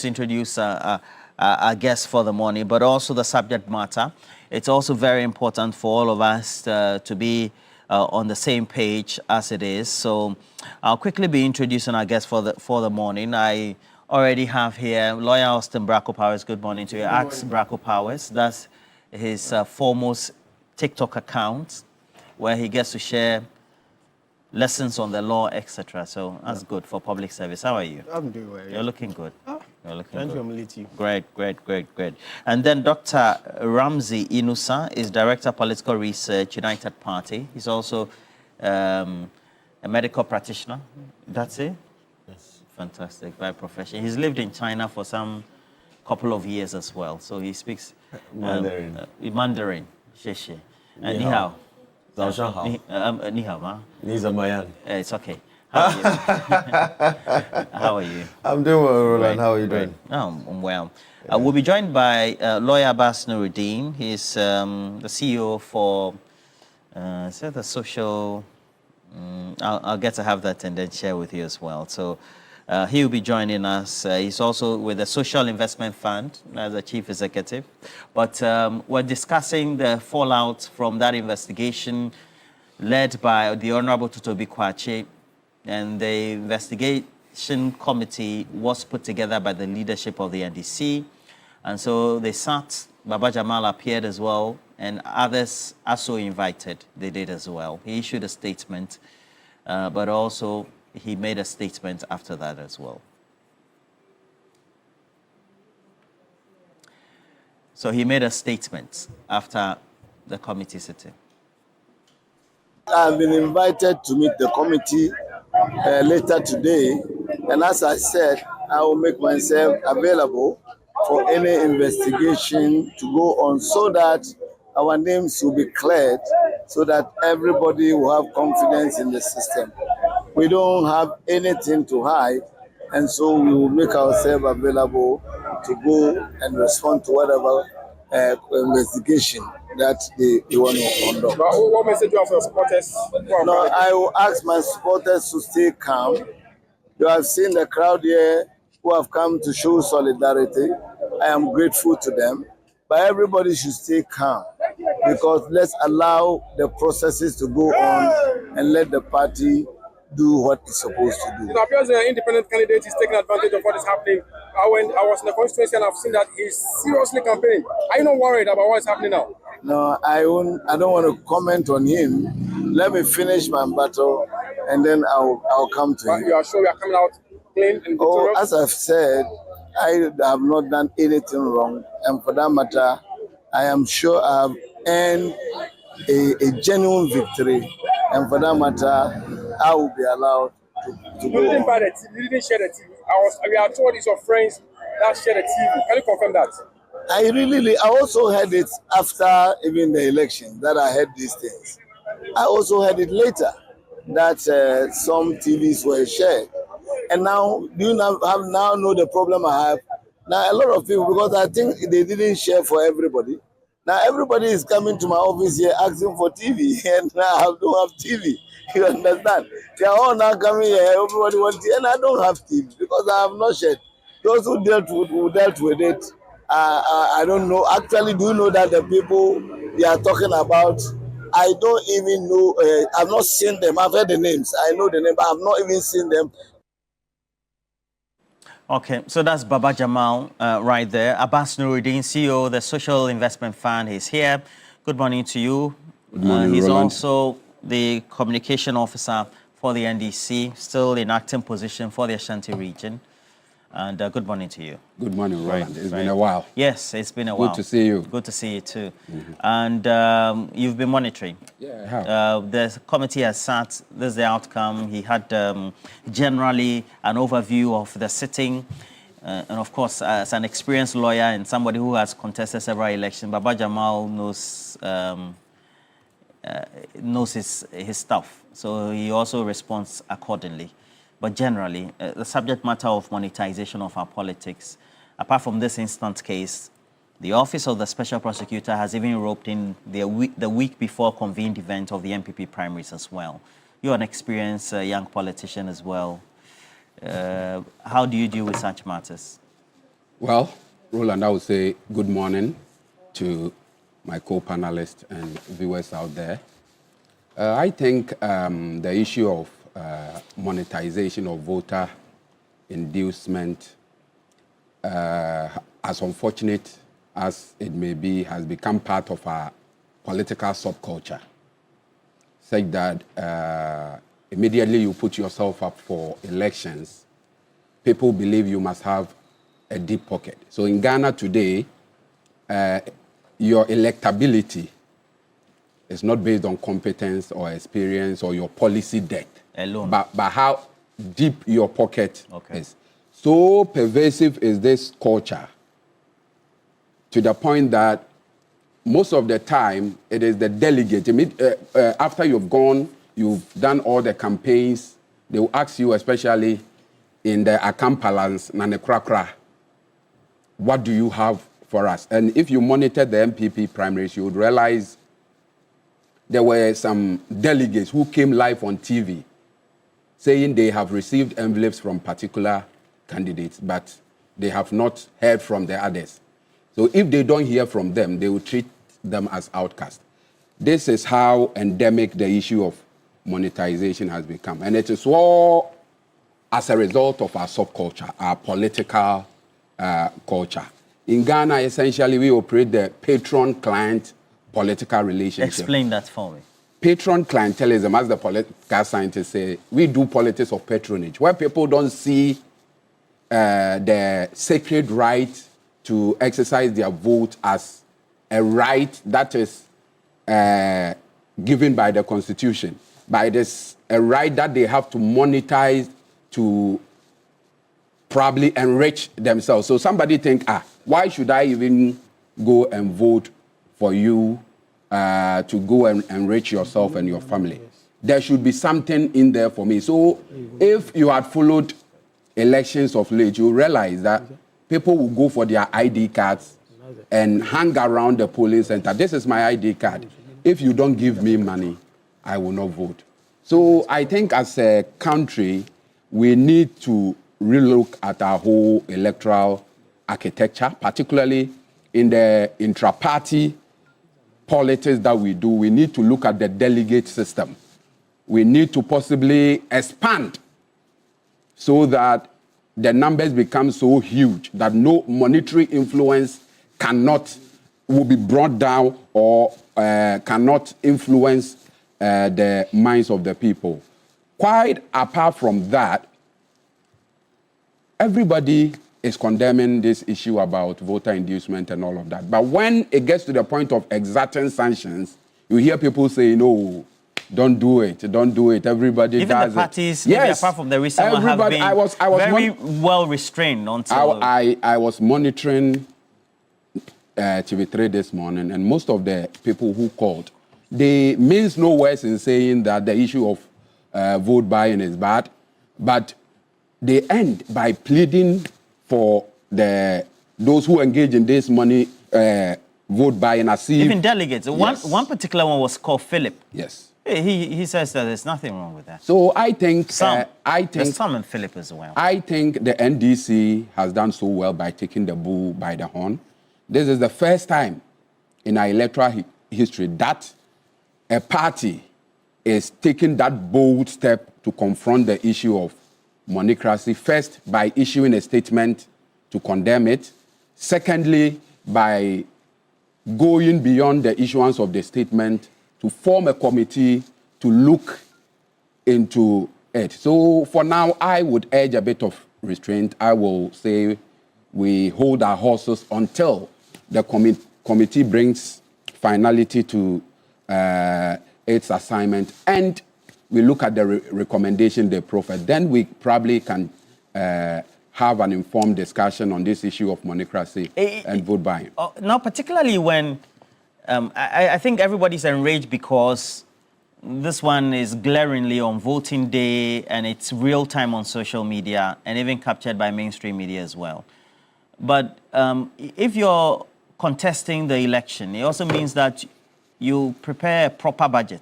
introduce our guest for the morning, but also the subject matter. It's also very important for all of us to be on the same page as it is. So I'll quickly be introducing our guest for the morning. I already have here lawyer Austin Bracco Powers. Good morning to you. Ask Bracco Powers. That's his foremost TikTok account where he gets to share lessons on the law, etc. So that's good for public service. How are you? I'm doing well. You're looking good. You're looking Thank good. you, I'm late you. Great. And then Dr. Ramsey Inusa is Director of Political Research, United Party. He's also a medical practitioner. That's it? Yes. Fantastic, by profession. He's lived in China for some couple of years as well. So he speaks Mandarin. Mandarin. Xie. Ni Ni hao. hao. 早上好。你好吗? 你怎么样? It's okay. How are you? How are you? I'm doing well, Roland. How are you Great. doing? I'm well. We'll be joined by lawyer Abbas Nuruddin. He's the CEO for the social. I'll get to have that and then share with you as well. So he will be joining us. He's also with the Social Investment Fund as the chief executive. But we're discussing the fallout from that investigation led by the Honorable Tutobi Kwache. And the investigation committee was put together by the leadership of the NDC. And so they sat, Baba Jamal appeared as well, and others also invited. They did as well. He issued a statement, but also he made a statement after that as well. So he made a statement after the committee sitting. I've been invited to meet the committee later today, and as I said, I will make myself available for any investigation to go on so that our names will be cleared, so that everybody will have confidence in the system. We don't have anything to hide, and so we will make ourselves available to go and respond to whatever investigation that they want to conduct. What message do you have for your supporters? No, I will ask my supporters to stay calm. You have seen the crowd here who have come to show solidarity. I am grateful to them. But everybody should stay calm, because let's allow the processes to go on and let the party do what it's supposed to do. It appears an independent candidate is taking advantage of what is happening. I was in the constituency and I've seen that he's seriously campaigning. Are you not worried about what's happening now? No, I don't want to comment on him. Let me finish my battle and then I'll come to him. You are sure you are coming out clean and victorious? As I've said, I have not done anything wrong, and for that matter, I am sure I have earned a genuine victory, and for that matter, I will be allowed to go. You didn't buy the TV. You didn't share the TV. We are told it's your friends that share the TV. Can you confirm that? I also heard it after even the election that I heard these things. I also heard it later that some TVs were shared. And now, do you now know the problem I have? Now, a lot of people, because I think they didn't share for everybody. Now, everybody is coming to my office here asking for TV, and now I don't have TV. You understand? They are all now coming here, everybody wants TV, and I don't have TV because I have not shared. Those who dealt with it, I don't know. Actually, do you know that the people they are talking about, I don't even know, I've not seen them. I've heard the names. I know the name, but I've not even seen them. Okay, so that's Baba Jamal right there. Abbas Nuruddin, CEO of the Social Investment Fund, he's here. Good morning to you. Good morning, he's Roland. also the communication officer for the NDC, still in acting position for the Ashanti region. And good morning to you. Good morning, Roland. It's been a while. Yes, it's been a while. Good to see you. Good to see you too. And you've been monitoring. Yeah, I have. The committee has sat. This is the outcome. He had generally an overview of the sitting. And of course, as an experienced lawyer and somebody who has contested several elections, Baba Jamal knows his stuff. So he also responds accordingly. But generally, the subject matter of monetization of our politics, apart from this instant case, the Office of the Special Prosecutor has even roped in the week before convened event of the MPP primaries as well. You're an experienced young politician as well. How do you deal with such matters? Well, Roland, I would say good morning to my co-panelists and viewers out there. I think the issue of monetization of voter inducement, as unfortunate as it may be, has become part of our political subculture, such that immediately you put yourself up for elections, people believe you must have a deep pocket. So in Ghana today, your electability is not based on competence or experience or your policy depth alone, but how deep your pocket is. So pervasive is this culture to the point that most of the time it is the delegate. After you've gone, you've done all the campaigns, they will ask you, especially in the Akampalans, Nanekrakra, what do you have for us? And if you monitor the MPP primaries, you would realize there were some delegates who came live on TV saying they have received envelopes from particular candidates, but they have not heard from the others. So if they don't hear from them, they will treat them as outcasts. This is how endemic the issue of monetization has become. And it is all as a result of our subculture, our political culture. In Ghana, essentially, we operate the patron-client political relationship. Explain that for me. Patron clientelism, as the political scientists say, we do politics of patronage, where people don't see the sacred right to exercise their vote as a right that is given by the Constitution, by this a right that they have to monetize to probably enrich themselves. So somebody think, why should I even go and vote for you to go and enrich yourself and your family? There should be something in there for me. So if you had followed elections of late, you realize that people will go for their ID cards and hang around the polling center. This is my ID card. If you don't give me money, I will not vote. So I think as a country, we need to relook at our whole electoral architecture, particularly in the intra-party politics that we do. We need to look at the delegate system. We need to possibly expand so that the numbers become so huge that no monetary influence will be brought down or cannot influence the minds of the people. Quite apart from that, everybody is condemning this issue about voter inducement and all of that. But when it gets to the point of exacting sanctions, you hear people say, no, don't do it. Everybody even does the parties, it. Yes, apart from the recent one, have been I was very well restrained until... I was monitoring TV3 this morning, and most of the people who called, they means no words in saying that the issue of vote buying is bad, but they end by pleading for those who engage in this money vote buying. Even delegates. Yes. One particular one was called Philip. Yes. He says that there's nothing wrong with that. So I think... there's some in Philip as well. I think the NDC has done so well by taking the bull by the horn. This is the first time in our electoral history that a party is taking that bold step to confront the issue of monocracy, first by issuing a statement to condemn it, secondly by going beyond the issuance of the statement to form a committee to look into it. So for now, I would urge a bit of restraint. I will say we hold our horses until the committee brings finality to its assignment and we look at the recommendation they proffer. Then we probably can have an informed discussion on this issue of monocracy and vote buying. Now, particularly when I think everybody's enraged because this one is glaringly on voting day and it's real time on social media and even captured by mainstream media as well. But if you're contesting the election, it also means that you prepare a proper budget.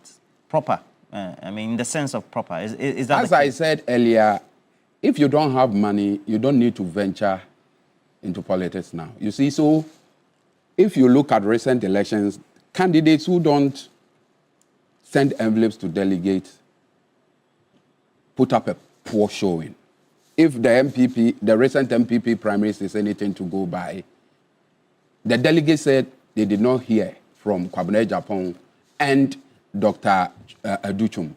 I mean, in the sense of proper. Is that as I said earlier, if you don't have money, you don't need to venture into politics now. You see, so if you look at recent elections, candidates who don't send envelopes to delegates put up a poor showing. If the recent MPP primaries is anything to go by, the delegates said they did not hear from Kwabena Japan and Dr. Aduchum.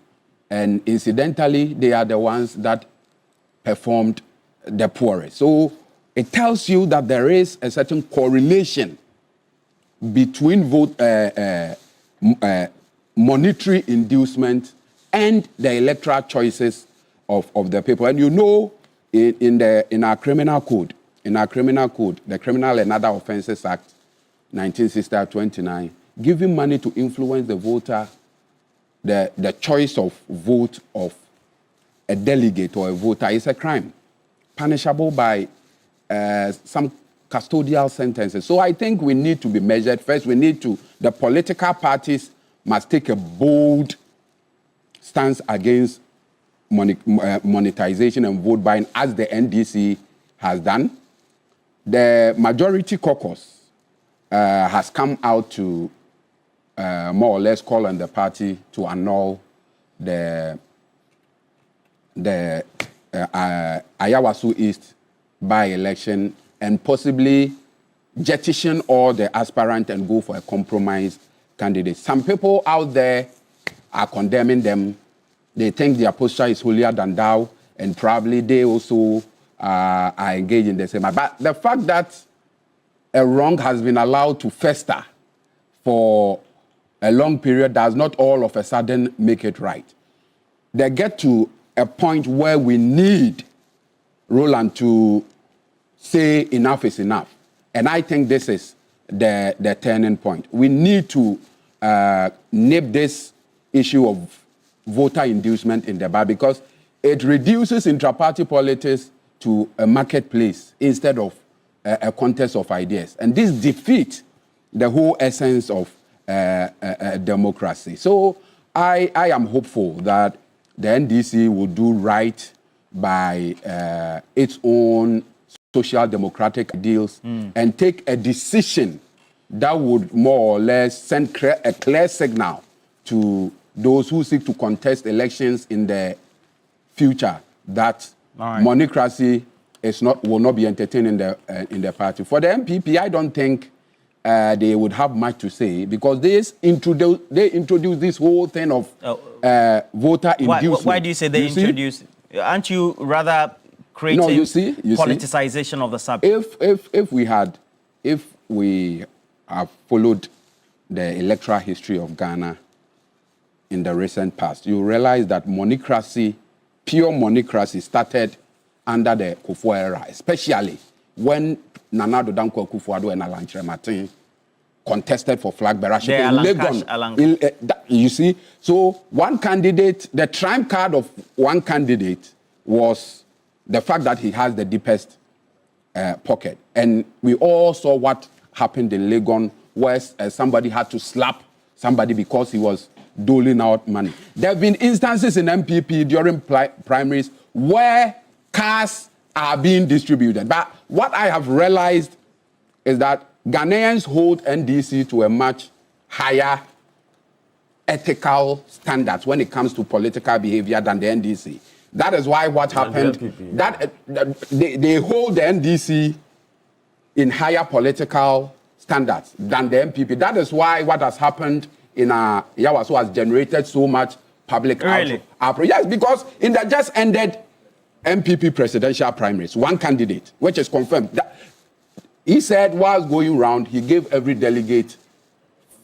And incidentally, they are the ones that performed the poorest. So it tells you that there is a certain correlation between monetary inducement and the electoral choices of the people. And you know, in our criminal code, the Criminal and Other Offences Act 1960-29, giving money to influence the voter, the choice of vote of a delegate or a voter is a crime, punishable by some custodial sentences. So I think we need to be measured. First, the political parties must take a bold stance against monetization and vote buying, as the NDC has done. The majority caucus has come out to more or less call on the party to annul the Ayawaso East by-election and possibly jettison all the aspirant and go for a compromise candidate. Some people out there are condemning them. They think their posture is holier than thou, and probably they also are engaged in the same. But the fact that a wrong has been allowed to fester for a long period does not all of a sudden make it right. They get to a point where we need Roland to say enough is enough. And I think this is the turning point. We need to nip this issue of voter inducement in the bud, because it reduces intra-party politics to a marketplace instead of a contest of ideas. And this defeats the whole essence of democracy. So I am hopeful that the NDC will do right by its own social democratic ideals and take a decision that would more or less send a clear signal to those who seek to contest elections in the future that monocracy will not be entertained in the party. For the MPP, I don't think they would have much to say, because they introduced this whole thing of voter inducement. Why do you say they introduced? Aren't you rather creating politicization of the subject? If we have followed the electoral history of Ghana in the recent past, you realize that monocracy, pure monocracy, started under the Kufuor era, especially when Nana Addo Dankwa Akufo-Addo and Alan Kyerematen contested for flag bearership in Legon. You see, so one candidate, the trump card of one candidate was the fact that he has the deepest pocket. And we all saw what happened in Legon, where somebody had to slap somebody because he was doling out money. There have been instances in MPP during primaries where cars are being distributed. But what I have realized is that Ghanaians hold NDC to a much higher ethical standards when it comes to political behavior than the NDC. That is why what happened, they hold the NDC in higher political standards than the MPP. That is why what has happened in Yawaso has generated so much public outrage. Yes, because in the just ended MPP presidential primaries, one candidate, which is confirmed, he said while going round, he gave every delegate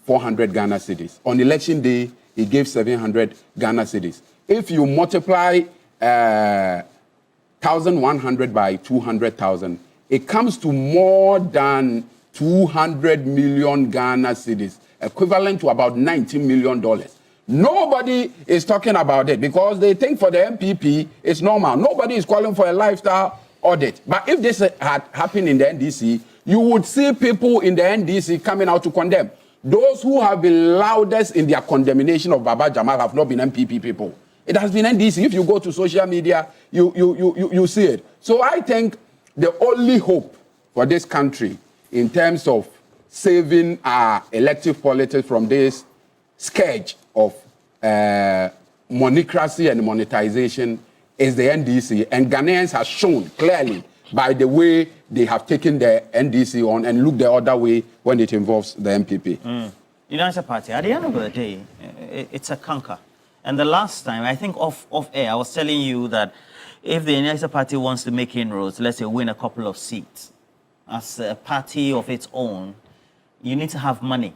400 Ghana cedis. On election day, he gave 700 Ghana cedis. If you multiply 1,100 by 200,000, it comes to more than 200 million Ghana cedis, equivalent to about $19 million. Nobody is talking about it because they think for the MPP it's normal. Nobody is calling for a lifestyle audit. But if this had happened in the NDC, you would see people in the NDC coming out to condemn. Those who have been loudest in their condemnation of Baba Jamal have not been MPP people. It has been NDC. If you go to social media, you see it. So I think the only hope for this country in terms of saving our elective politics from this scourge of monocracy and monetization is the NDC. And Ghanaians have shown clearly by the way they have taken the NDC on and look the other way when it involves the MPP. United Party, at the end of the day, it's a canker. And the last time, I think off air, I was telling you that if the United Party wants to make inroads, let's say win a couple of seats, as a party of its own, you need to have money.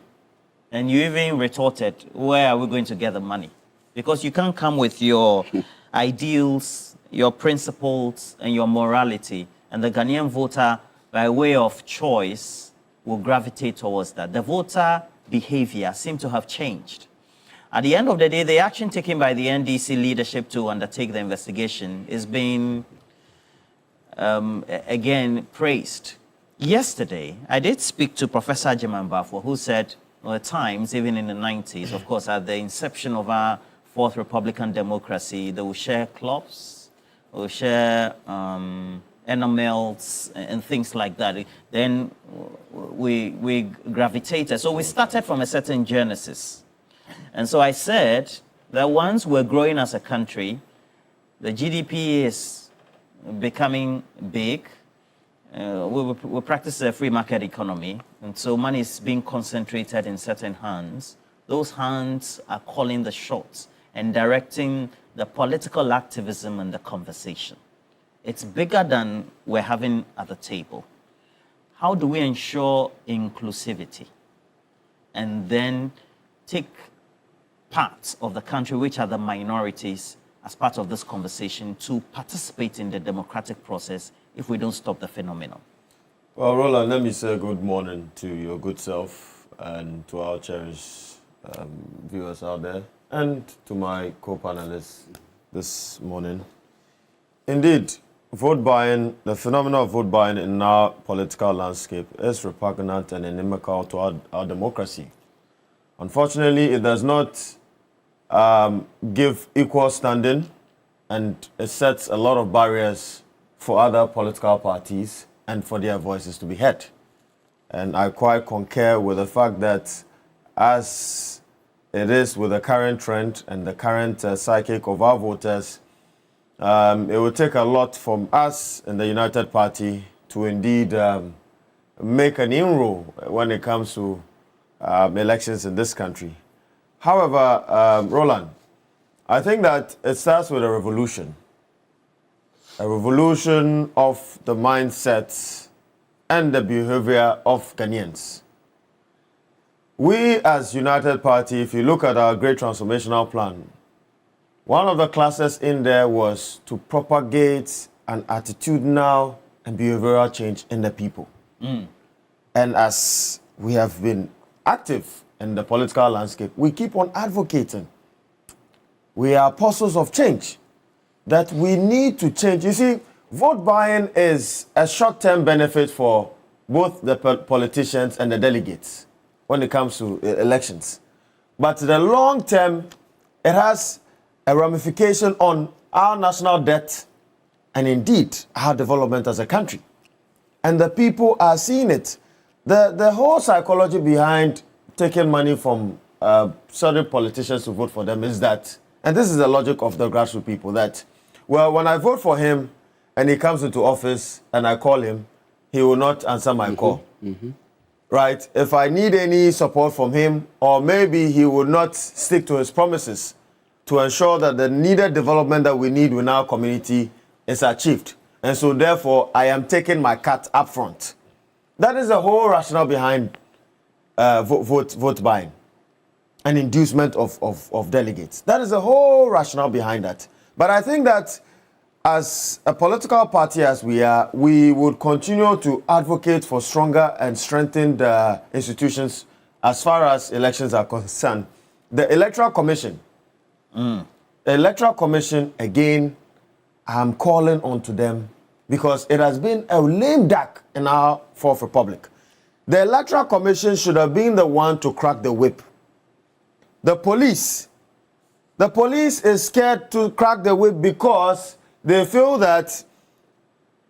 And you even retorted, where are we going to get the money? Because you can't come with your ideals, your principles, and your morality, and the Ghanaian voter, by way of choice, will gravitate towards that. The voter behavior seems to have changed. At the end of the day, the action taken by the NDC leadership to undertake the investigation is being, again, praised. Yesterday, I did speak to Professor Jemambafo, who said, at times, even in the 90s, of course, at the inception of our fourth Republican democracy, they will share clubs, they will share enamels and things like that. Then we gravitated. So we started from a certain genesis. And so I said that once we're growing as a country, the GDP is becoming big. We practice a free market economy. And so money is being concentrated in certain hands. Those hands are calling the shots and directing the political activism and the conversation. It's bigger than we're having at the table. How do we ensure inclusivity and then take parts of the country, which are the minorities, as part of this conversation to participate in the democratic process if we don't stop the phenomenon? Well, Roland, let me say good morning to your good self and to our cherished viewers out there and to my co-panelists this morning. Indeed, vote buying, the phenomenon of vote buying in our political landscape is repugnant and inimical to our democracy. Unfortunately, it does not give equal standing, and it sets a lot of barriers for other political parties and for their voices to be heard. And I quite concur with the fact that as it is with the current trend and the current psychic of our voters, it will take a lot from us in the United Party to indeed make an inroad when it comes to elections in this country. However, Roland, I think that it starts with a revolution of the mindsets and the behavior of Ghanaians. We as United Party, if you look at our great transformational plan, one of the classes in there was to propagate an attitudinal and behavioral change in the people. And as we have been active in the political landscape, we keep on advocating. We are apostles of change, that we need to change. You see, vote buying is a short-term benefit for both the politicians and the delegates when it comes to elections. But the long term, it has a ramification on our national debt and indeed our development as a country. And the people are seeing it. The whole psychology behind taking money from certain politicians to vote for them is that, and this is the logic of the grassroots people, that, well, when I vote for him and he comes into office and I call him, he will not answer my call. Right? If I need any support from him, or maybe he will not stick to his promises to ensure that the needed development that we need in our community is achieved. And so therefore, I am taking my cut up front. That is the whole rationale behind vote buying and inducement of delegates. That is the whole rationale behind that. But I think that as a political party as we are, we would continue to advocate for stronger and strengthened institutions as far as elections are concerned. The Electoral Commission, again, I'm calling on to them because it has been a lame duck in our Fourth Republic. The Electoral Commission should have been the one to crack the whip. The police is scared to crack the whip because they feel that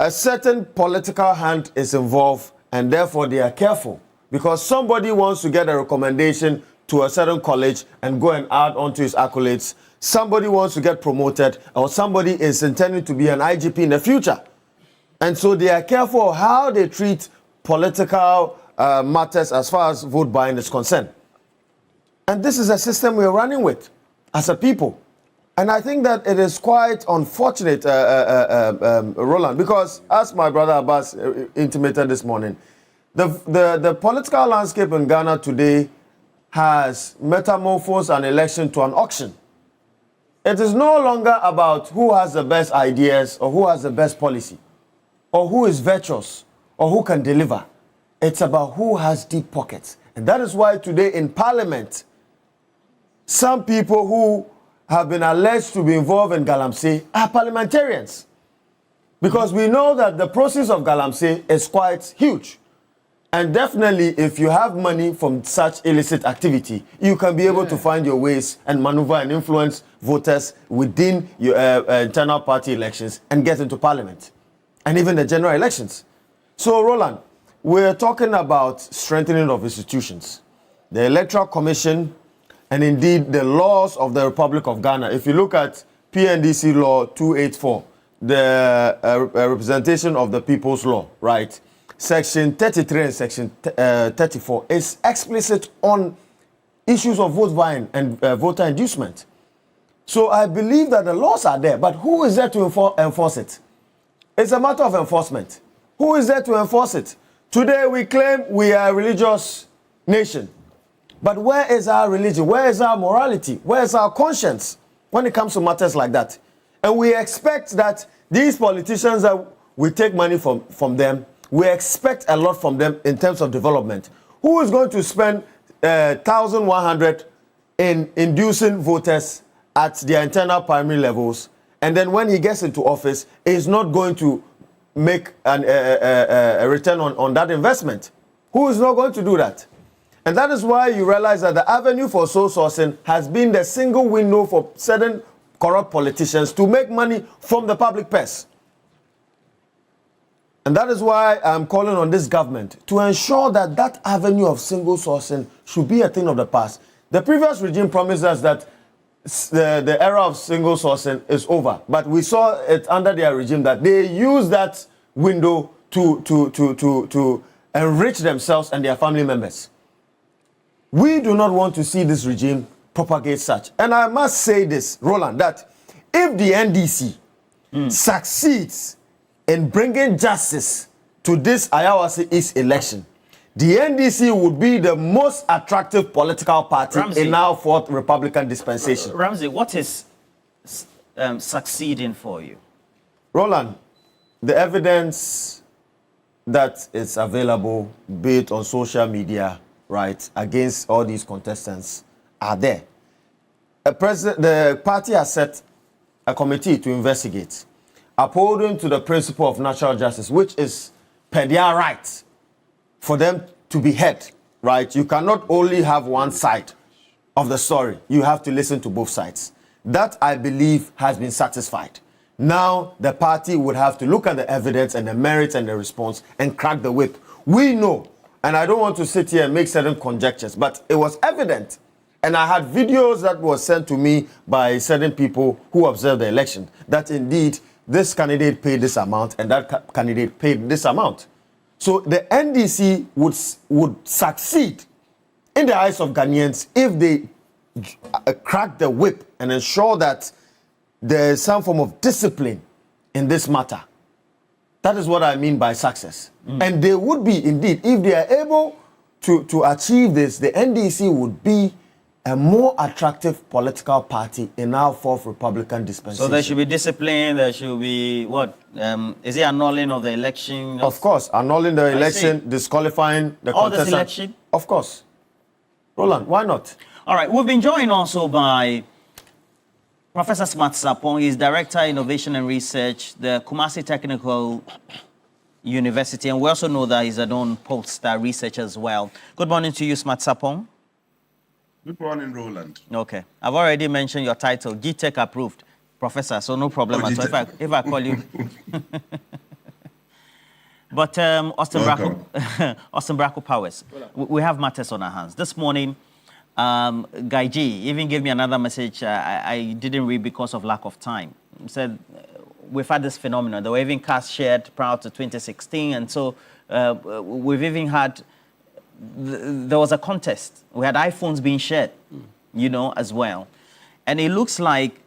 a certain political hand is involved, and therefore they are careful because somebody wants to get a recommendation to a certain college and go and add on to his accolades. Somebody wants to get promoted, or somebody is intending to be an IGP in the future. And so they are careful how they treat political matters as far as vote buying is concerned. And this is a system we're running with as a people. And I think that it is quite unfortunate, Roland, because as my brother Abbas intimated this morning, the political landscape in Ghana today has metamorphosed an election to an auction. It is no longer about who has the best ideas or who has the best policy or who is virtuous or who can deliver. It's about who has deep pockets. And that is why today in Parliament, some people who have been alleged to be involved in Galamsey are parliamentarians. Because we know that the process of Galamsey is quite huge. And definitely, if you have money from such illicit activity, you can be able to find your ways and maneuver and influence voters within your internal party elections and get into parliament and even the general elections. So, Roland, we're talking about strengthening of institutions. The Electoral Commission and indeed the laws of the Republic of Ghana. If you look at PNDC Law 284, the representation of the people's law, right? Section 33 and Section 34 is explicit on issues of vote buying and voter inducement. So I believe that the laws are there, but who is there to enforce it? It's a matter of enforcement. Who is there to enforce it? Today we claim we are a religious nation. But where is our religion? Where is our morality? Where is our conscience when it comes to matters like that? And we expect that these politicians that we take money from them, we expect a lot from them in terms of development. Who is going to spend 1,100 in inducing voters at their internal primary levels, and then when he gets into office, is not going to make a return on that investment? Who is not going to do that? And that is why you realize that the avenue for soul sourcing has been the single window for certain corrupt politicians to make money from the public purse. And that is why I'm calling on this government to ensure that that avenue of single sourcing should be a thing of the past. The previous regime promised us that the era of single sourcing is over. But we saw it under their regime that they used that window to enrich themselves and their family members. We do not want to see this regime propagate such. And I must say this, Roland, that if the NDC succeeds in bringing justice to this Ayawase East election, the NDC would be the most attractive political party in our fourth Republican dispensation. Ramsey, what is succeeding for you? Roland, the evidence that is available, be it on social media, right, against all these contestants are there. The party has set a committee to investigate, upholding to the principle of natural justice, which is per their right for them to be heard, right? You cannot only have one side of the story. You have to listen to both sides. That, I believe, has been satisfied. Now, the party would have to look at the evidence and the merits and the response and crack the whip. We know, and I don't want to sit here and make certain conjectures, but it was evident. And I had videos that were sent to me by certain people who observed the election, that indeed this candidate paid this amount and that candidate paid this amount. So the NDC would succeed in the eyes of Ghanaians if they crack the whip and ensure that there is some form of discipline in this matter. That is what I mean by success. And they would be, indeed, if they are able to achieve this, the NDC would be a more attractive political party in our fourth Republican dispensation. So there should be discipline, there should be, what? Is it annulling of the election? Of course, annulling the election, disqualifying the contestant. This election? Of course. Roland, why not? All right, we've been joined also by Professor Smart Sapong. He's Director, Innovation and Research, the Kumasi Technical University, and we also know that he's a known pollster researcher as well. Good morning to you, Smart Sapong. Good morning, Roland. Okay. I've already mentioned your title, GTech approved, Professor, so no problem. So if I call you... But Austin Welcome. Braco Powers, we have matters on our hands. This morning, Guy G even gave me another message I didn't read because of lack of time. He said, we've had this phenomenon. There were even cars shared prior to 2016, and so we've even had, there was a contest. We had iPhones being shared, you know, as well. And it looks like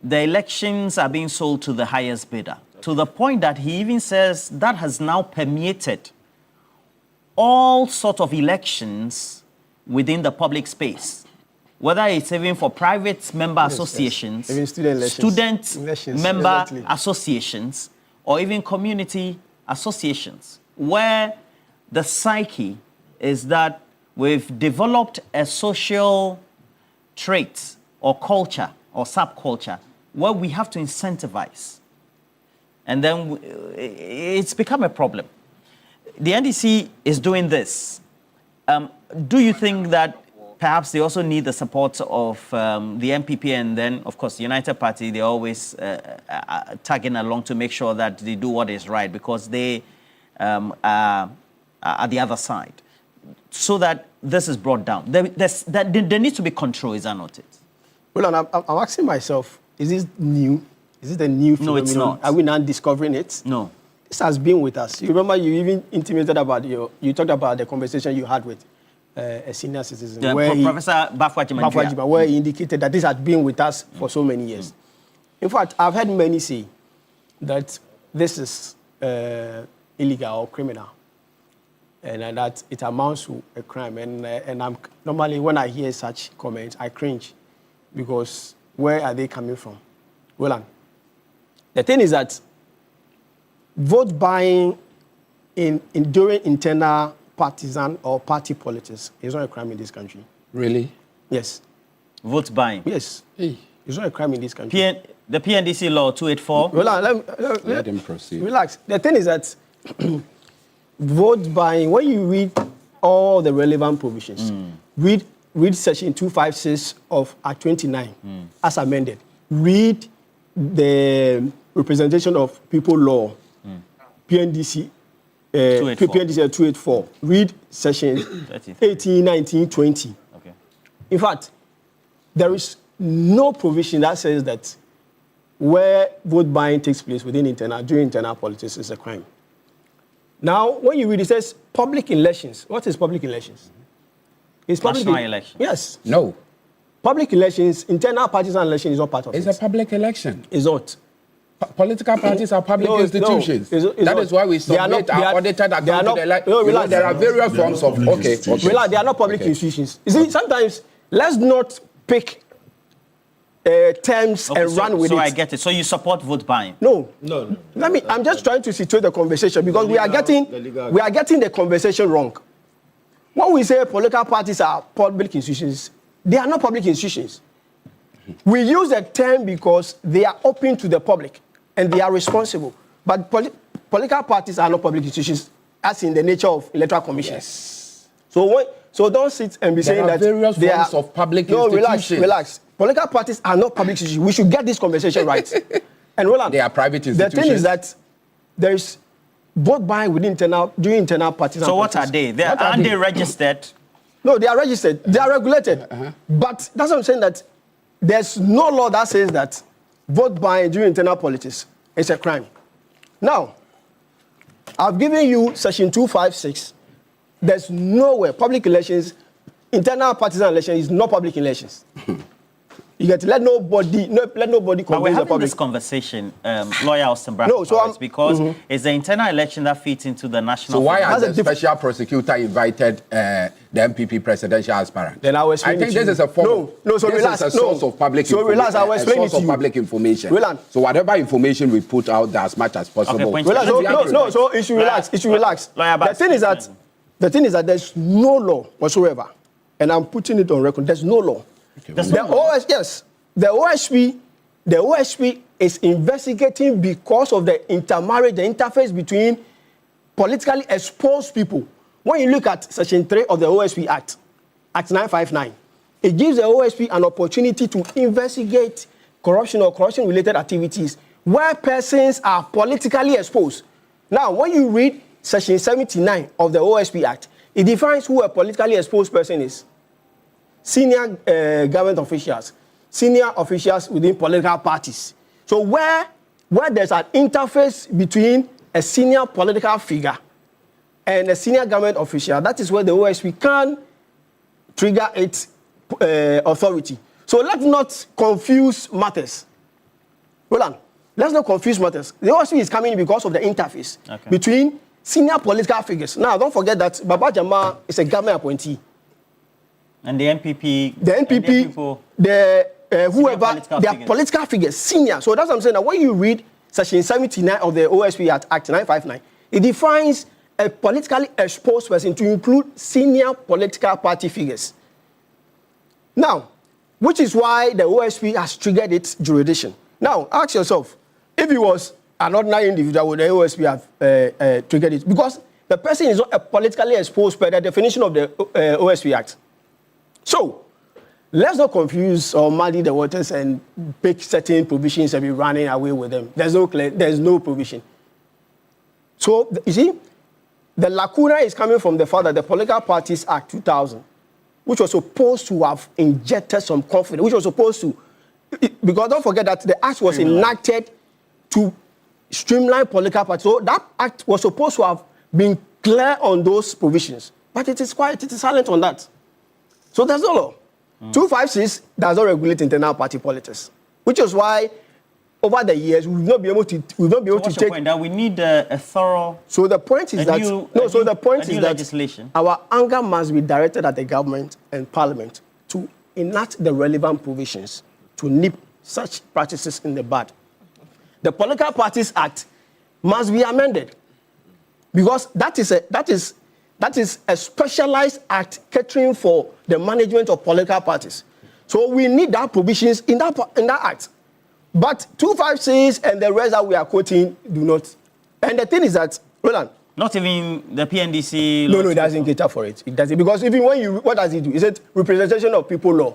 the elections are being sold to the highest bidder, to the point that he even says that has now permeated all sort of elections within the public space, whether it's even for private member associations, even student elections, member exactly. associations, or even community associations, where the psyche is that we've developed a social trait or culture or subculture where we have to incentivize. And then it's become a problem. The NDC is doing this. Do you think that perhaps they also need the support of the MPP and then, of course, the United Party? They're always tagging along to make sure that they do what is right because they are at the other side, so that this is brought down. There needs to be control, is that not it? Well, and I'm asking myself, is this new? Is it a new phenomenon? No, it's not. Are we now discovering it? No. This has been with us. You remember you even intimated about you talked about the conversation you had with a senior citizen. Professor Bafwa, where he indicated that this had been with us for so many years. In fact, I've heard many say that this is illegal or criminal, and that it amounts to a crime. And I'm normally, when I hear such comments, I cringe, because where are they coming from? Well, the thing is that vote buying during internal partisan or party politics is not a crime in this country. Really? Yes. Vote buying? Yes. Hey. It's not a crime in this country. The PNDC law 284? Let him proceed. Relax. The thing is that vote buying, when you read all the relevant provisions, read section 256 of Act 29 as amended, read the representation of people law, PNDC, 284. Read section 18, 19, 20. Okay. In fact, there is no provision that says that where vote buying takes place during internal politics is a crime. Now, when you read it, says public elections. What is public elections? It's public National elections. Yes. No. Public elections, internal partisan election is not part of it. It's a public election. It's not. Political parties are public institutions. That is why we submit our audited account to the election. There are various forms of... Okay. They are not public institutions. You see, sometimes, let's not pick terms and run with it. So I get it. So you support vote buying? No. I'm just trying to situate the conversation, because we are getting the conversation wrong. When we say political parties are public institutions, they are not public institutions. We use the term because they are open to the public and they are responsible. But political parties are not public institutions, as in the nature of electoral commissions. Yes. So don't sit and be saying that there are various forms of public institutions. No, relax. Political parties are not public institutions. We should get this conversation right. And Roland, they are private institutions. The thing is that there is vote buying during internal parties. So what are they? Aren't they registered? No, they are registered. They are regulated. But that's what I'm saying, that there's no law that says that vote buying during internal politics is a crime. Now, I've given you section 256. There's nowhere public elections, internal partisan election is not public elections. You get to let nobody convince but we're the having public. this conversation, lawyer Austin Braco, because it's the internal election that fits into the national. So why has the special prosecutor invited the MPP presidential aspirant? Then I will explain. I think this is a form. So relax. This is a source of public. So relax. I will explain it to you. Source of public information. Relax. So whatever information we put out there as much as possible. Okay, relax. So it should relax. It should relax. The thing is that there's no law whatsoever, and I'm putting it on record. There's no law. Okay, the OSP is investigating because of the intermarriage, the interface between politically exposed people. When you look at Section 3 of the OSP Act, Act 959, it gives the OSP an opportunity to investigate corruption or corruption-related activities where persons are politically exposed. Now, when you read Section 79 of the OSP Act, it defines who a politically exposed person is. Senior government officials, senior officials within political parties. So where there's an interface between a senior political figure and a senior government official, that is where the OSP can trigger its authority. So let's not confuse matters. Hold on. Let's not confuse matters. The OSP is coming because of the interface between senior political figures. Now, don't forget that Baba Jama is a government appointee. And the NPP... Whoever, they are political figures, senior. So that's what I'm saying. That when you read Section 79 of the OSP Act 959, it defines a politically exposed person to include senior political party figures. Now, which is why the OSP has triggered its jurisdiction. Now, ask yourself, if it was an ordinary individual, would the OSP have triggered it? Because the person is not a politically exposed by the definition of the OSP Act. So, let's not confuse or muddy the waters and pick certain provisions and be running away with them. There's no provision. So, you see, the lacuna is coming from the fact that the Political Parties Act 2000, which was supposed to have injected some confidence, which was supposed to, because don't forget that the act was enacted to streamline political parties. So that act was supposed to have been clear on those provisions. But it is quiet, it is silent on that. So there's no law. 256 does not regulate internal party politics, which is why over the years we will not be able to take. Point? That we need a thorough. So the point is that legislation. Our anger must be directed at the government and parliament to enact the relevant provisions to nip such practices in the bud. The Political Parties Act must be amended because that is a specialized act catering for the management of political parties. So we need that provisions in that act. But 256 and the rest that we are quoting do not. And the thing is that, Roland. Not even the PNDC. No, it doesn't cater for it. It doesn't, because even when what does it do? Is it representation of people law?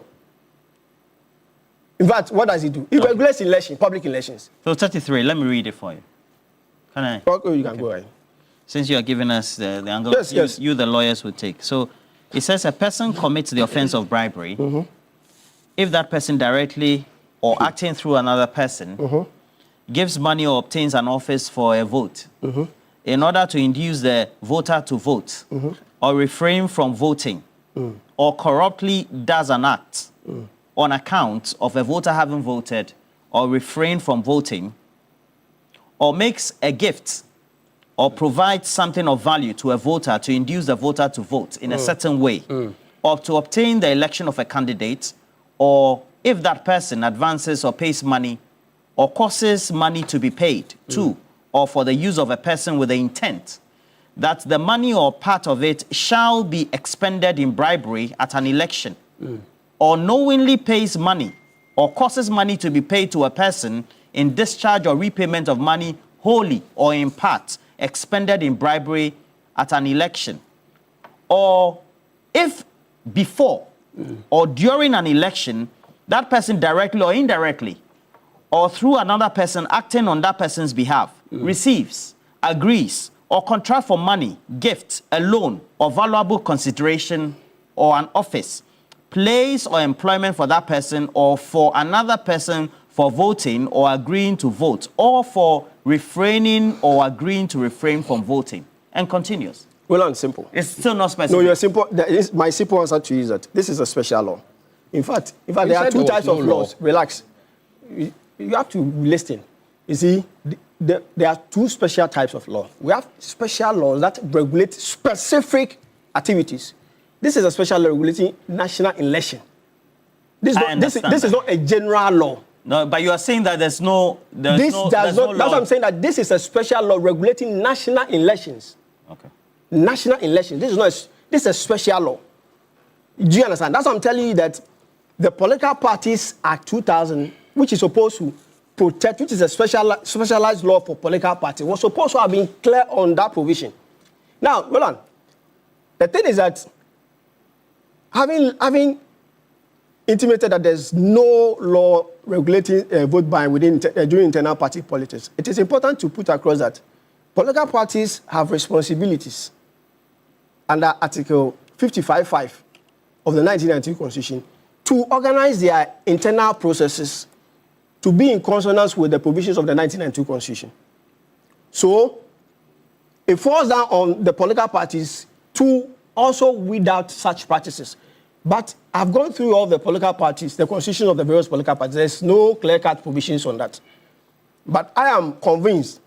In fact, what does it do? It regulates elections, public elections. So 33, let me read it for you. Can I? Okay, you can go ahead. Since you are giving us the angle, yes. You the lawyers would take. So it says a person commits the offense of bribery if that person directly or acting through another person gives money or obtains an office for a vote in order to induce the voter to vote or refrain from voting or corruptly does an act on account of a voter having voted or refrain from voting or makes a gift or provides something of value to a voter to induce the voter to vote in a certain way or to obtain the election of a candidate, or if that person advances or pays money or causes money to be paid to or for the use of a person with the intent that the money or part of it shall be expended in bribery at an election, or knowingly pays money or causes money to be paid to a person in discharge or repayment of money wholly or in part expended in bribery at an election, or if before or during an election that person directly or indirectly or through another person acting on that person's behalf receives, agrees, or contract for money, gift, a loan, or valuable consideration, or an office, place or employment for that person or for another person for voting or agreeing to vote, or for refraining or agreeing to refrain from voting, and continues. Well, I'm simple. It's still not specific. No, you're simple. My simple answer to you is that this is a special law. In fact, there are two types of laws. Relax. You have to listen. You see, there are two special types of law. We have special laws that regulate specific activities. This is a special law regulating national election. This is not a general law. No, but you are saying that there's no law. That's what I'm saying, that this is a special law regulating national elections. Okay. National elections. This is a special law. Do you understand? That's what I'm telling you, that the Political Parties Act 2000, which is supposed to protect, which is a specialized law for political parties, was supposed to have been clear on that provision. Now, Roland, the thing is that having intimated that there's no law regulating vote buying during internal party politics, it is important to put across that political parties have responsibilities under Article 55.5 of the 1992 Constitution to organize their internal processes to be in consonance with the provisions of the 1992 Constitution. So, it falls down on the political parties to also weed out such practices. But I've gone through all the political parties, the constitution of the various political parties. There's no clear-cut provisions on that. But I am convinced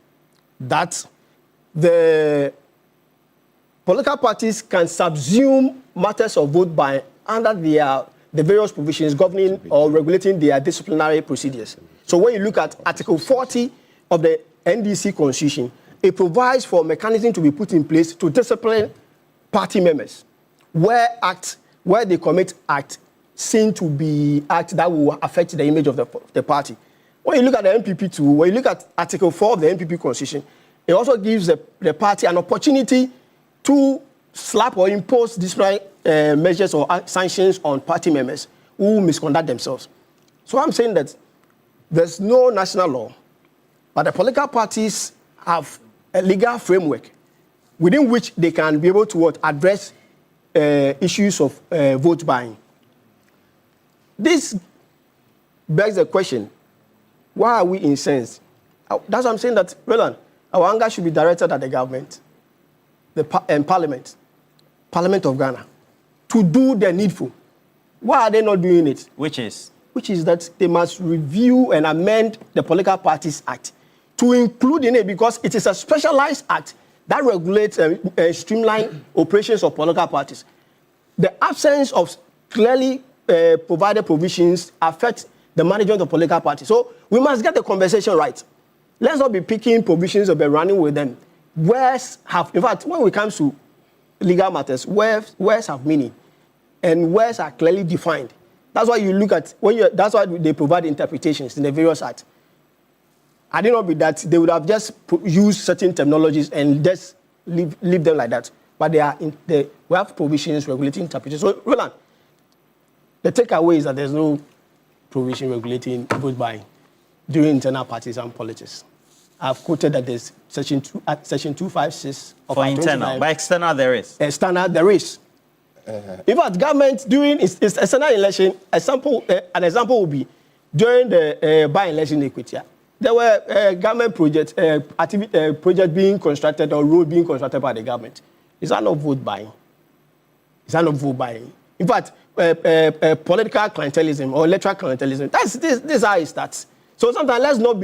that the political parties can subsume matters of vote buying under the various provisions governing or regulating their disciplinary procedures. So when you look at Article 40 of the NDC Constitution, it provides for a mechanism to be put in place to discipline party members where they commit acts seen to be acts that will affect the image of the party. When you look at the NPP too, when you look at Article 4 of the NPP Constitution, it also gives the party an opportunity to slap or impose disciplinary measures or sanctions on party members who misconduct themselves. So I'm saying that there's no national law, but the political parties have a legal framework within which they can be able to address issues of vote buying. This begs the question, why are we incensed? That's why I'm saying that, Roland, our anger should be directed at the government and Parliament of Ghana, to do the needful. Why are they not doing it? Which is? Which is that they must review and amend the Political Parties Act to include in it, because it is a specialized act that regulates and streamline operations of political parties. The absence of clearly provided provisions affects the management of political parties. So we must get the conversation right. Let's not be picking provisions or be running with them. Words have, in fact, when it comes to legal matters, words have meaning, and words are clearly defined. That's why you look at that's why they provide interpretations in the various acts. Had it not be that, they would have just used certain terminologies and just leave them like that. But we have provisions regulating interpretation. So, Roland, the takeaway is that there's no provision regulating vote buying during internal partisan politics. I've quoted that there's section 256 of for internal. By external, there is. External, there is. In fact, government during its external election, an example would be during the by-election equity. There were government projects, project being constructed or road being constructed by the government. Is that not vote buying? Is that not vote buying? In fact, political clientelism or electoral clientelism. This is how it starts. So sometimes let's not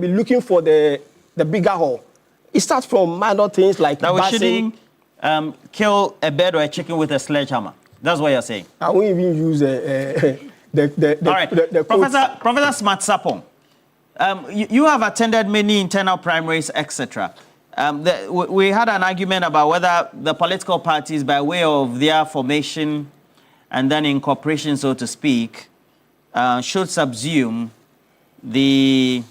be looking for the bigger haul. It starts from minor things like that. We shouldn't kill a bird or a chicken with a sledgehammer. That's what you're saying. I won't even use the all right, Professor Smart Sapong. You have attended many internal primaries, etc. We had an argument about whether the political parties, by way of their formation and then incorporation, so to speak, should subsume the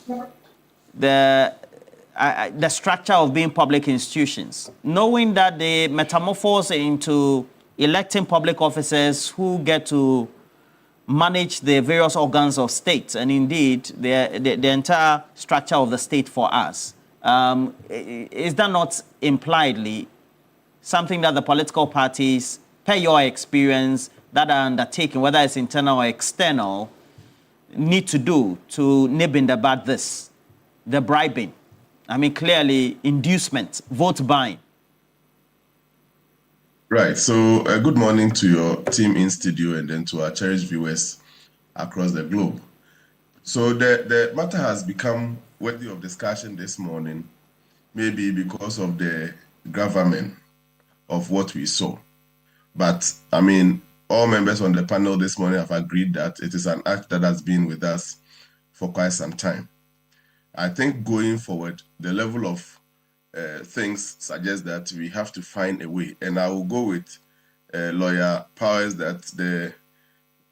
structure of being public institutions, knowing that they metamorphose into electing public officers who get to manage the various organs of state, and indeed the entire structure of the state for us. Is that not impliedly something that the political parties, per your experience, that are undertaking, whether it's internal or external, need to do to nib in the bud the bribing? I mean, clearly, inducement, vote buying. Right. So good morning to your team in studio and then to our cherished viewers across the globe. So the matter has become worthy of discussion this morning, maybe because of the gravamen of what we saw. But, I mean, all members on the panel this morning have agreed that it is an act that has been with us for quite some time. I think going forward, the level of things suggest that we have to find a way. And I will go with Lawyer Powers that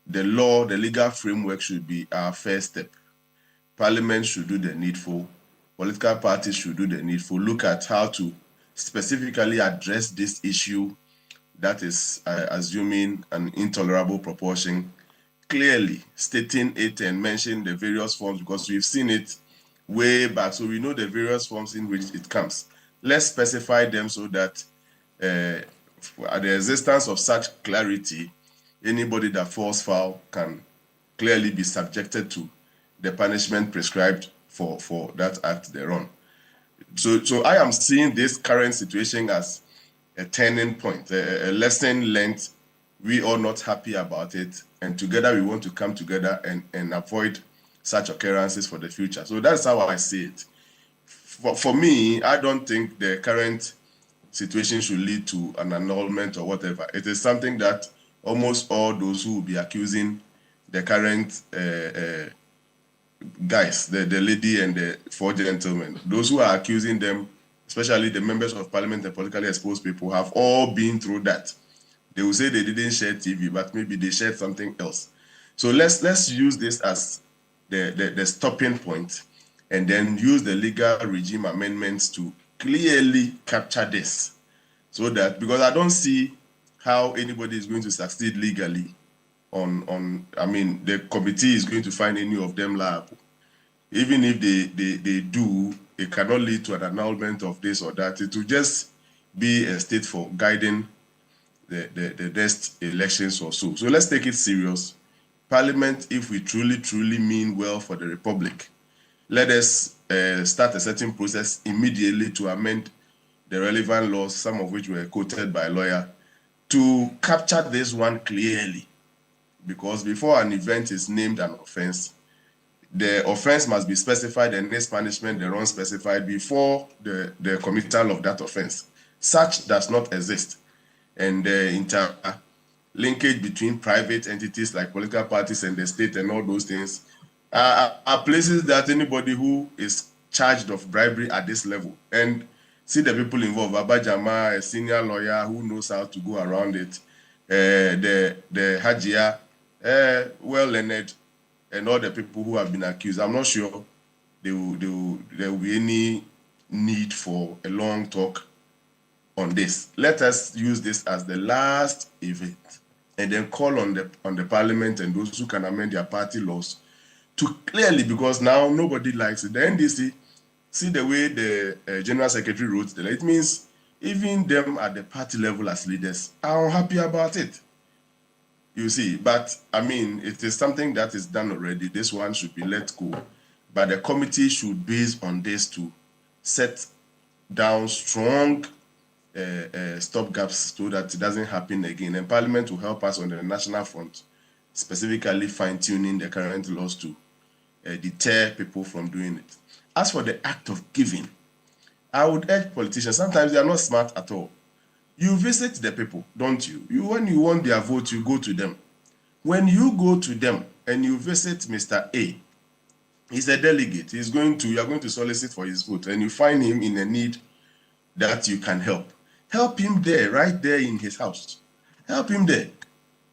the law, the legal framework should be our first step. Parliament should do the needful. Political parties should do the needful. Look at how to specifically address this issue that is assuming an intolerable proportion, clearly stating it and mentioning the various forms, because we've seen it way back, so we know the various forms in which it comes. Let's specify them so that at the existence of such clarity, anybody that falls foul can clearly be subjected to the punishment prescribed for that act thereon. So I am seeing this current situation as a turning point, a lesson learned. We are not happy about it, and together we want to come together and avoid such occurrences for the future. So that's how I see it. For me, I don't think the current situation should lead to an annulment or whatever. It is something that almost all those who will be accusing the current guys, the lady and the four gentlemen, those who are accusing them, especially the members of parliament and politically exposed people, have all been through that. They will say they didn't share TV, but maybe they shared something else. So let's use this as the stopping point, and then use the legal regime amendments to clearly capture this, so that, because I don't see how anybody is going to succeed legally on I mean, the committee is going to find any of them liable. Even if they do, it cannot lead to an annulment of this or that. It will just be a state for guiding the next elections or so. So let's take it serious. Parliament, if we truly mean well for the Republic, let us start a certain process immediately to amend the relevant laws, some of which were quoted by a lawyer, to capture this one clearly. Because before an event is named an offense, the offense must be specified and its punishment thereon specified before the committal of that offense. Such does not exist. And the interlinkage between private entities like political parties and the state and all those things are places that anybody who is charged of bribery at this level, and see the people involved, Abajama, a senior lawyer who knows how to go around it, the Hajia, well-learned, and all the people who have been accused. I'm not sure there will be any need for a long talk on this. Let us use this as the last event, and then call on the parliament and those who can amend their party laws to clearly, because now nobody likes it. The NDC, see the way the General Secretary wrote it, it means even them at the party level as leaders are unhappy about it. You see, but I mean, it is something that is done already. This one should be let go. But the committee should base on this to set down strong stopgaps so that it doesn't happen again. And Parliament will help us on the national front, specifically fine-tuning the current laws to deter people from doing it. As for the act of giving, I would urge politicians, sometimes they are not smart at all. You visit the people, don't you? When you want their vote, you go to them. When you go to them and you visit Mr. A, he's a delegate. You are going to solicit for his vote, and you find him in a need that you can help. Help him there, right there in his house. Help him there.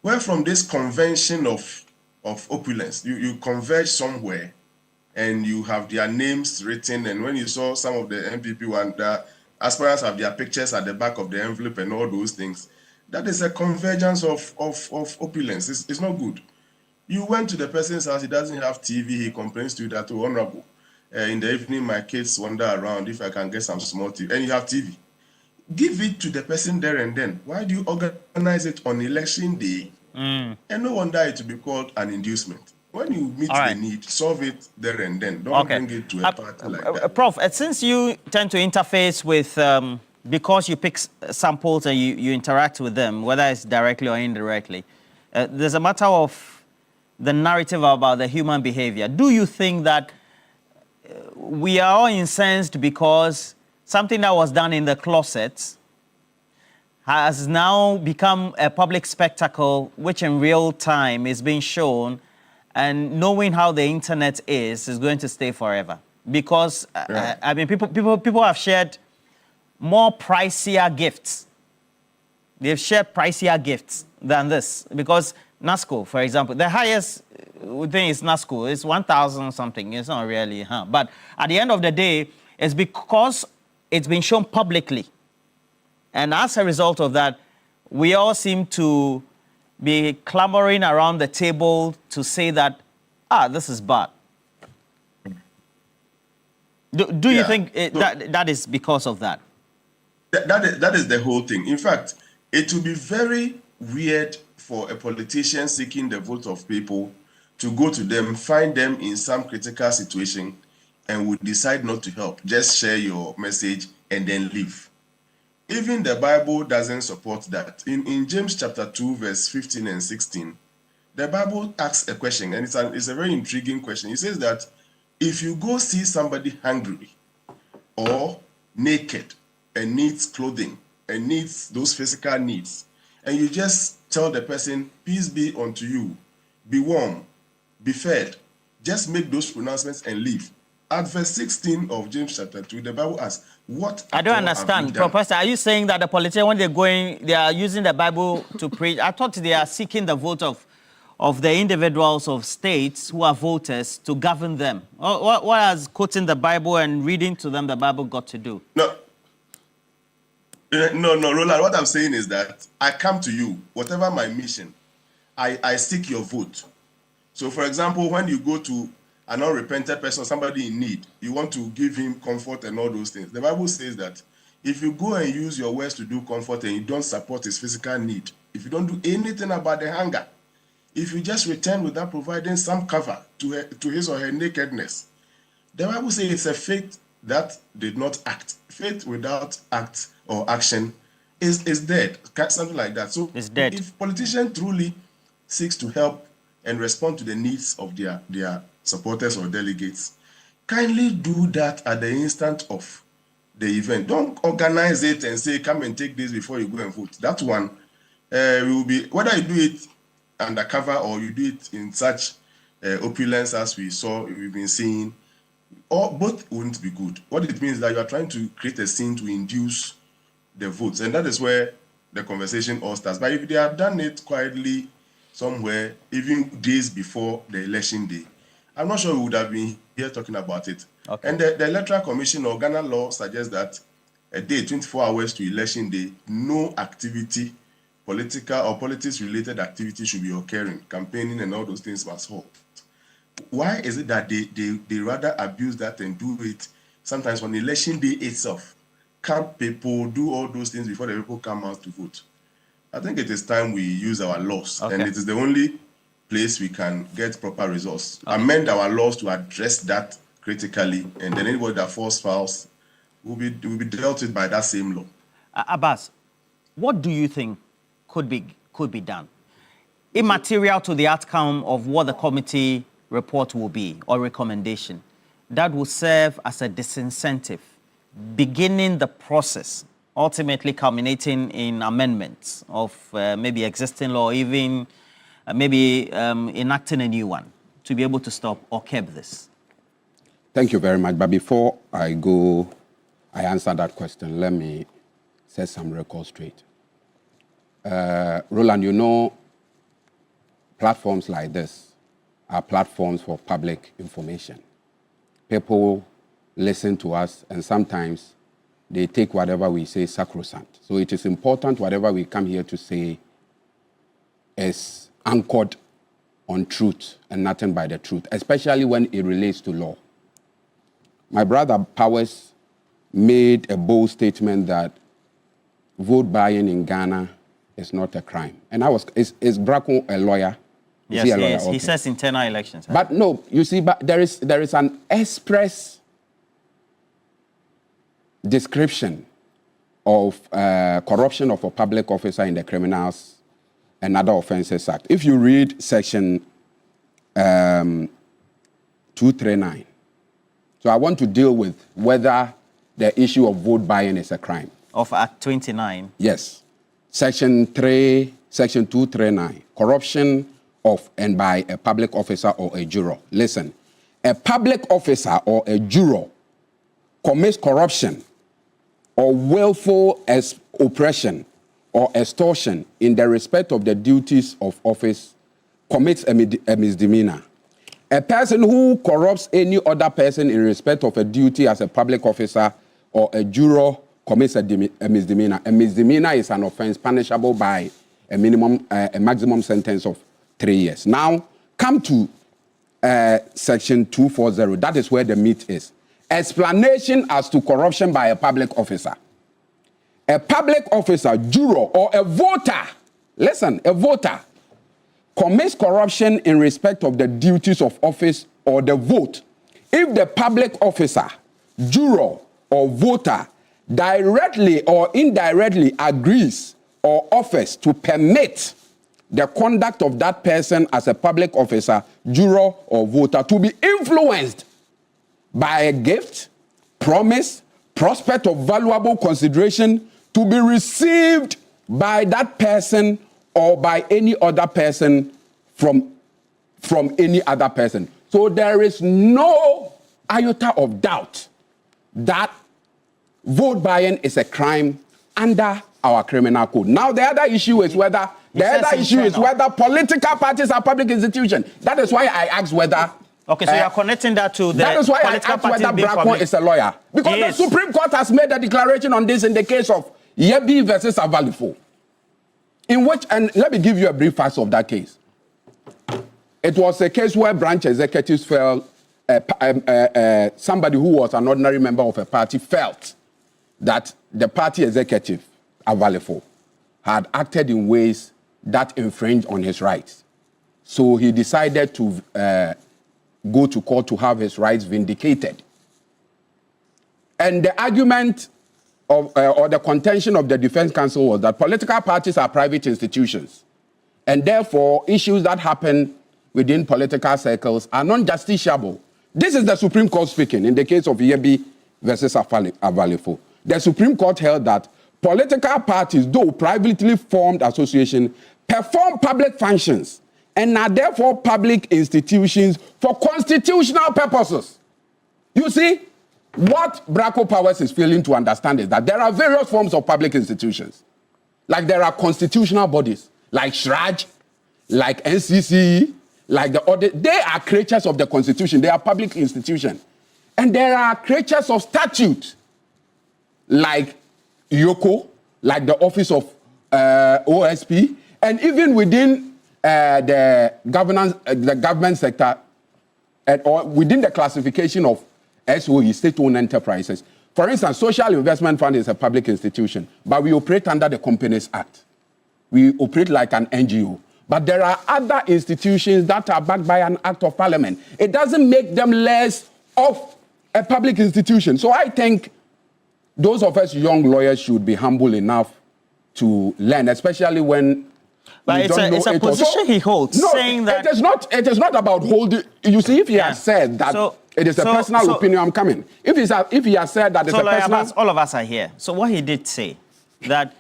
Where from this convention of opulence, you converge somewhere and you have their names written, and when you saw some of the MPP one, the aspirants have their pictures at the back of the envelope and all those things, that is a convergence of opulence. It's not good. You went to the person's house, he doesn't have TV, he complains to you that, oh, honorable, in the evening my kids wander around, if I can get some small TV, and you have TV. Give it to the person there and then. Why do you organize it on election day? And no wonder it will be called an inducement. When you meet the need, solve it there and then. Don't bring it to a party like that. Prof, since you tend to interface with, because you pick samples and you interact with them, whether it's directly or indirectly, there's a matter of the narrative about the human behavior. Do you think that we are all incensed because something that was done in the closet has now become a public spectacle, which in real time is being shown, and knowing how the internet is going to stay forever? Because, I mean, people have shared more pricier gifts. They've shared pricier gifts than this. Because NASCO, for example, the highest thing is NASCO. It's 1,000 something. It's not really, But at the end of the day, it's because it's been shown publicly. And as a result of that, we all seem to be clamoring around the table to say that, this is bad. Do you Yeah. think So- that is because of that? That is the whole thing. In fact, it will be very weird for a politician seeking the vote of people to go to them, find them in some critical situation, and would decide not to help. Just share your message and then leave. Even the Bible doesn't support that. In James chapter 2, verse 15 and 16, the Bible asks a question, and it's a very intriguing question. It says that if you go see somebody hungry or naked and needs clothing and needs those physical needs, and you just tell the person, peace be unto you, be warm, be fed, just make those pronouncements and leave. At verse 16 of James chapter 2, the Bible asks, what I don't at all have understand, we done? Professor. Are you saying that the politicians, when they're going, they are using the Bible to preach? I thought they are seeking the vote of the individuals of states who are voters to govern them. What has quoting the Bible and reading to them the Bible got to do? No, Roland, what I'm saying is that I come to you, whatever my mission, I seek your vote. So, for example, when you go to an unrepentant person, somebody in need, you want to give him comfort and all those things. The Bible says that if you go and use your words to do comfort and you don't support his physical need, if you don't do anything about the hunger, if you just return without providing some cover to his or her nakedness, the Bible says it's a faith that did not act. Faith without act or action is dead, something like that. So It's dead. If politician truly seeks to help and respond to the needs of their supporters or delegates, kindly do that at the instant of the event. Don't organize it and say, come and take this before you go and vote. That one will be, whether you do it undercover or you do it in such opulence as we've been seeing, or both wouldn't be good. What it means is that you are trying to create a scene to induce the votes, and that is where the conversation all starts. But if they have done it quietly somewhere, even days before the election day, I'm not sure we would have been here talking about it. Okay. And the Electoral Commission or Ghana law suggests that a day, 24 hours to election day, no activity, political or politics-related activity should be occurring. Campaigning and all those things must halt. Why is it that they rather abuse that and do it sometimes on election day itself? Can't people do all those things before the people come out to vote? I think it is time we use our laws, Okay. and it is the only place we can get proper results. Amend our laws to address that critically, and then anybody that falls fouls will be dealt with by that same law. Abbas, what do you think could be done? Immaterial to the outcome of what the committee report will be or recommendation, that will serve as a disincentive, beginning the process, ultimately culminating in amendments of maybe existing law, even maybe enacting a new one to be able to stop or curb this? Thank you very much. But before I answer that question, let me set some records straight. Roland, you know, platforms like this are platforms for public information. People listen to us, and sometimes they take whatever we say sacrosanct. So it is important whatever we come here to say is anchored on truth and nothing but the truth, especially when it relates to law. My brother Powers made a bold statement that vote buying in Ghana is not a crime. And is Braco a lawyer? Is Yes, a lawyer? he Okay. says internal elections. But no, you see, but there is an express description of corruption of a public officer in the Criminals and Other Offences Act. If you read section 239, so I want to deal with whether the issue of vote buying is a crime. Of Act 29. Yes. Section 239, corruption of and by a public officer or a juror. Listen, a public officer or a juror commits corruption or willful oppression or extortion in the respect of the duties of office commits a misdemeanor. A person who corrupts any other person in respect of a duty as a public officer or a juror commits a misdemeanor. A misdemeanor is an offense punishable by a maximum sentence of 3 years. Now, come to section 240. That is where the meat is. explanation as to corruption by a public officer. A public officer, juror, or a voter, listen, a voter, commits corruption in respect of the duties of office or the vote if the public officer, juror, or voter directly or indirectly agrees or offers to permit the conduct of that person as a public officer, juror, or voter to be influenced by a gift, promise, prospect of valuable consideration to be received by that person or by any other person from any other person. So there is no iota of doubt that vote buying is a crime under our criminal code. Now the other issue is whether political parties are public institutions. That is why I asked whether. Okay, so you are connecting that to the. That is why I asked whether Brackmore is a lawyer, because the Supreme Court has made a declaration on this in the case of Yebi versus Avalifo, in which, and let me give you a brief fact of that case. It was a case where branch executives felt somebody who was an ordinary member of a party felt that the party executive, Avalifo, had acted in ways that infringed on his rights. So he decided to go to court to have his rights vindicated. And the argument of, or the contention of the defense counsel was that political parties are private institutions, and therefore issues that happen within political circles are non-justiciable. This is the Supreme Court speaking in the case of Yebi versus Avalifo. The Supreme Court held that political parties, though privately formed associations, perform public functions and are therefore public institutions for constitutional purposes. You see, what Bracco Powers is failing to understand is that there are various forms of public institutions. Like there are constitutional bodies, like SHRAJ, like NCC, like the other. They are creatures of the Constitution. They are public institutions. And there are creatures of statute, like YOCO, like the Office of OSP, and even within the government sector, or within the classification of SOE, state-owned enterprises. For instance, Social Investment Fund is a public institution, but we operate under the Companies Act. We operate like an NGO. But there are other institutions that are backed by an act of parliament. It doesn't make them less of a public institution. So I think those of us young lawyers should be humble enough to learn, especially when but it's a position he holds, no, saying that it is not about holding. You see, if he has said that it is a personal opinion, I'm coming. If he has said that it's a personal, all of us are here. So what he did say that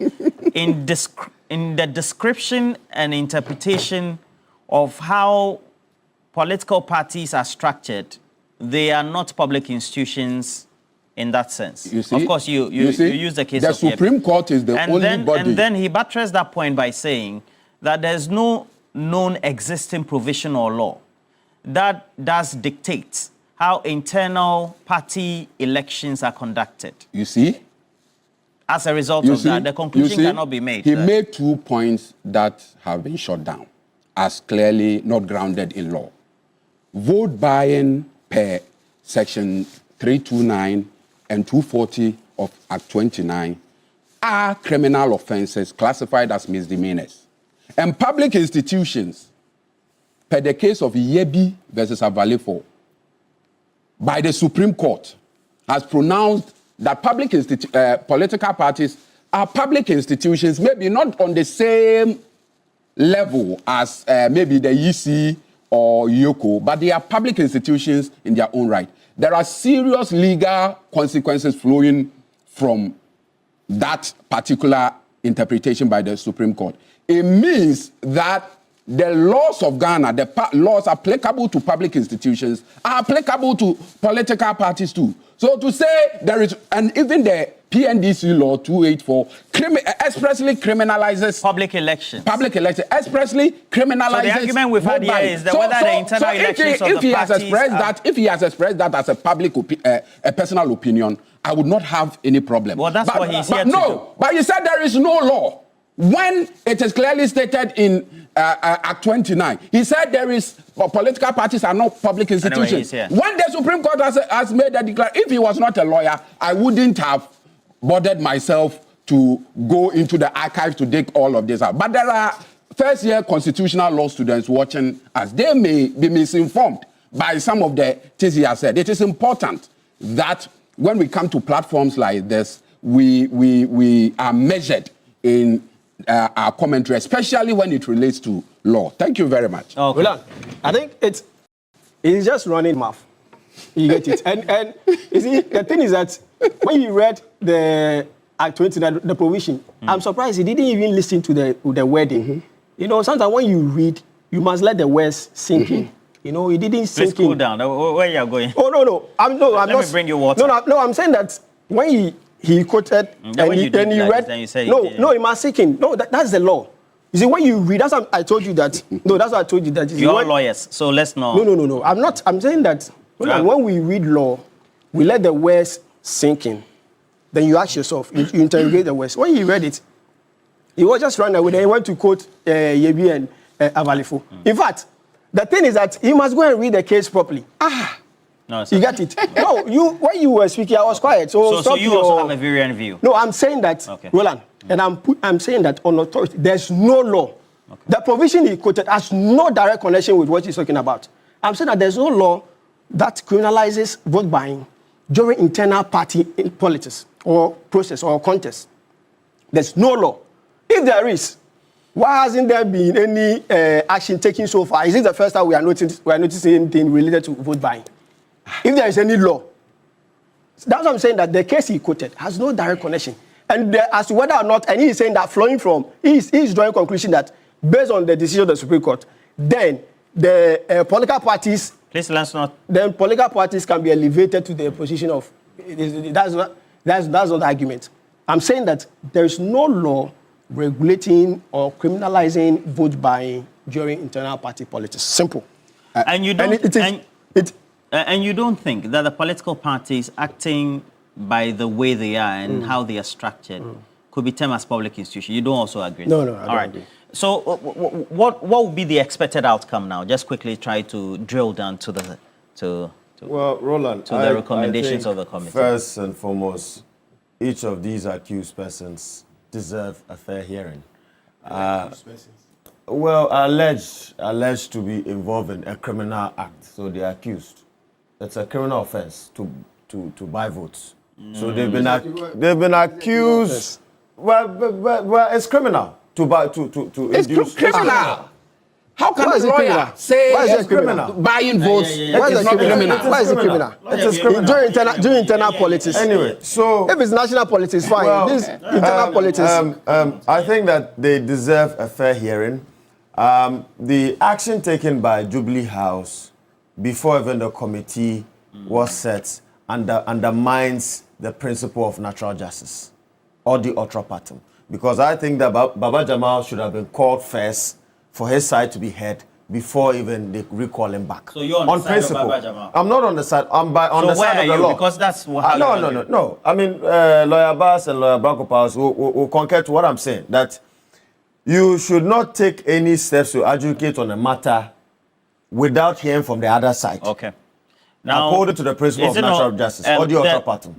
in the description and interpretation of how political parties are structured, they are not public institutions in that sense. You see, of course, you use the case of the Supreme Court is the only body. And then he buttressed that point by saying that there's no known existing provision or law that does dictate how internal party elections are conducted. You see? As a result of that, the conclusion cannot be made. He made 2 points that have been shot down as clearly not grounded in law. Vote buying per Section 329 and 240 of Act 29 are criminal offenses classified as misdemeanors. And public institutions, per the case of Yebi versus Avalifo, by the Supreme Court, has pronounced that political parties are public institutions, maybe not on the same level as maybe the EC or YOCO, but they are public institutions in their own right. There are serious legal consequences flowing from that particular interpretation by the Supreme Court. It means that the laws of Ghana, the laws applicable to public institutions, are applicable to political parties too. So to say there is, and even the NDC law 284 expressly criminalizes public elections. Public elections expressly criminalizes. So the argument we've had here is that whether the internal elections of the parties if he has expressed that as a public a personal opinion, I would not have any problem. Well, that's what he's here to do. But you said there is no law. When it is clearly stated in Act 29. He said political parties are not public institutions. When the Supreme Court has made that declaration, if he was not a lawyer, I wouldn't have bothered myself to go into the archive to dig all of this out. But there are first-year constitutional law students watching us. They may be misinformed by some of the things he has said. It is important that when we come to platforms like this, we are measured in our commentary, especially when it relates to law. Thank you very much. Okay. Well, I think it's just running mouth. You get it. And you see, the thing is that when you read the Act 29, the provision, I'm surprised he didn't even listen to the wording. You know, sometimes when you read, you must let the words sink in. You know, he didn't sink in. Please cool down. Where you are going? Oh, no. I'm Let not. me bring you water. No, I'm saying that when he quoted and he read, then you say no, he must sink in. No, that's the law. You see, when you read, that's what I told you that. No, that's what I told you that. You're lawyers, so let's not. No. I'm not. I'm saying that when we read law, we let the words sink in. Then you ask yourself, you interrogate the words. When he read it, he was just running away. Then he went to quote Yebi and Avalifo. In fact, the thing is that he must go and read the case properly. No, you get it? No, when you were speaking, I was quiet. So you also have a variant view. No, I'm saying that, okay. Roland, and I'm saying that on authority, there's no law. Okay. The provision he quoted has no direct connection with what he's talking about. I'm saying that there's no law that criminalizes vote buying during internal party politics or process or contest. There's no law. If there is, why hasn't there been any action taken so far? Is it the first time we are noticing anything related to vote buying? If there is any law, that's what I'm saying, that the case he quoted has no direct connection. And as to whether or not, and he is saying that flowing from, he is drawing conclusion that based on the decision of the Supreme Court, then the political parties, please let's not. Then political parties can be elevated to the position of, that's not the argument. I'm saying that there is no law regulating or criminalizing vote buying during internal party politics. Simple. And you don't. And you don't think that the political parties acting by the way they are and how they are structured could be termed as public institutions? You don't also agree? No, I don't agree. So what would be the expected outcome now? Just quickly try to drill down to the Roland, to the recommendations of the committee. First and foremost, each of these accused persons deserve a fair hearing. Well, alleged to be involved in a criminal act, so they are accused. It's a criminal offense to buy votes. So they've been accused. Well, it's criminal to buy to it's induce. Criminal. How can a lawyer say it's criminal? Buying votes is not criminal. Why is it criminal? It's criminal. During internal politics. Anyway, so if it's national politics, fine. Well, this internal politics. I think that they deserve a fair hearing. The action taken by Jubilee House before even the committee was set undermines the principle of natural justice or the ultra partum. Because I think that Baba Jamal should have been called first for his side to be heard before even they recall him back. So you're on the side of Baba Jamal? I'm not on the side. I'm on the side of the law. Because that's what. No. I mean, Lawyer Bass and Lawyer Branko Powers will concur to what I'm saying. That you should not take any steps to adjudicate on a matter without hearing from the other side. Okay. Now, according to the principle of natural justice or the ultra partum.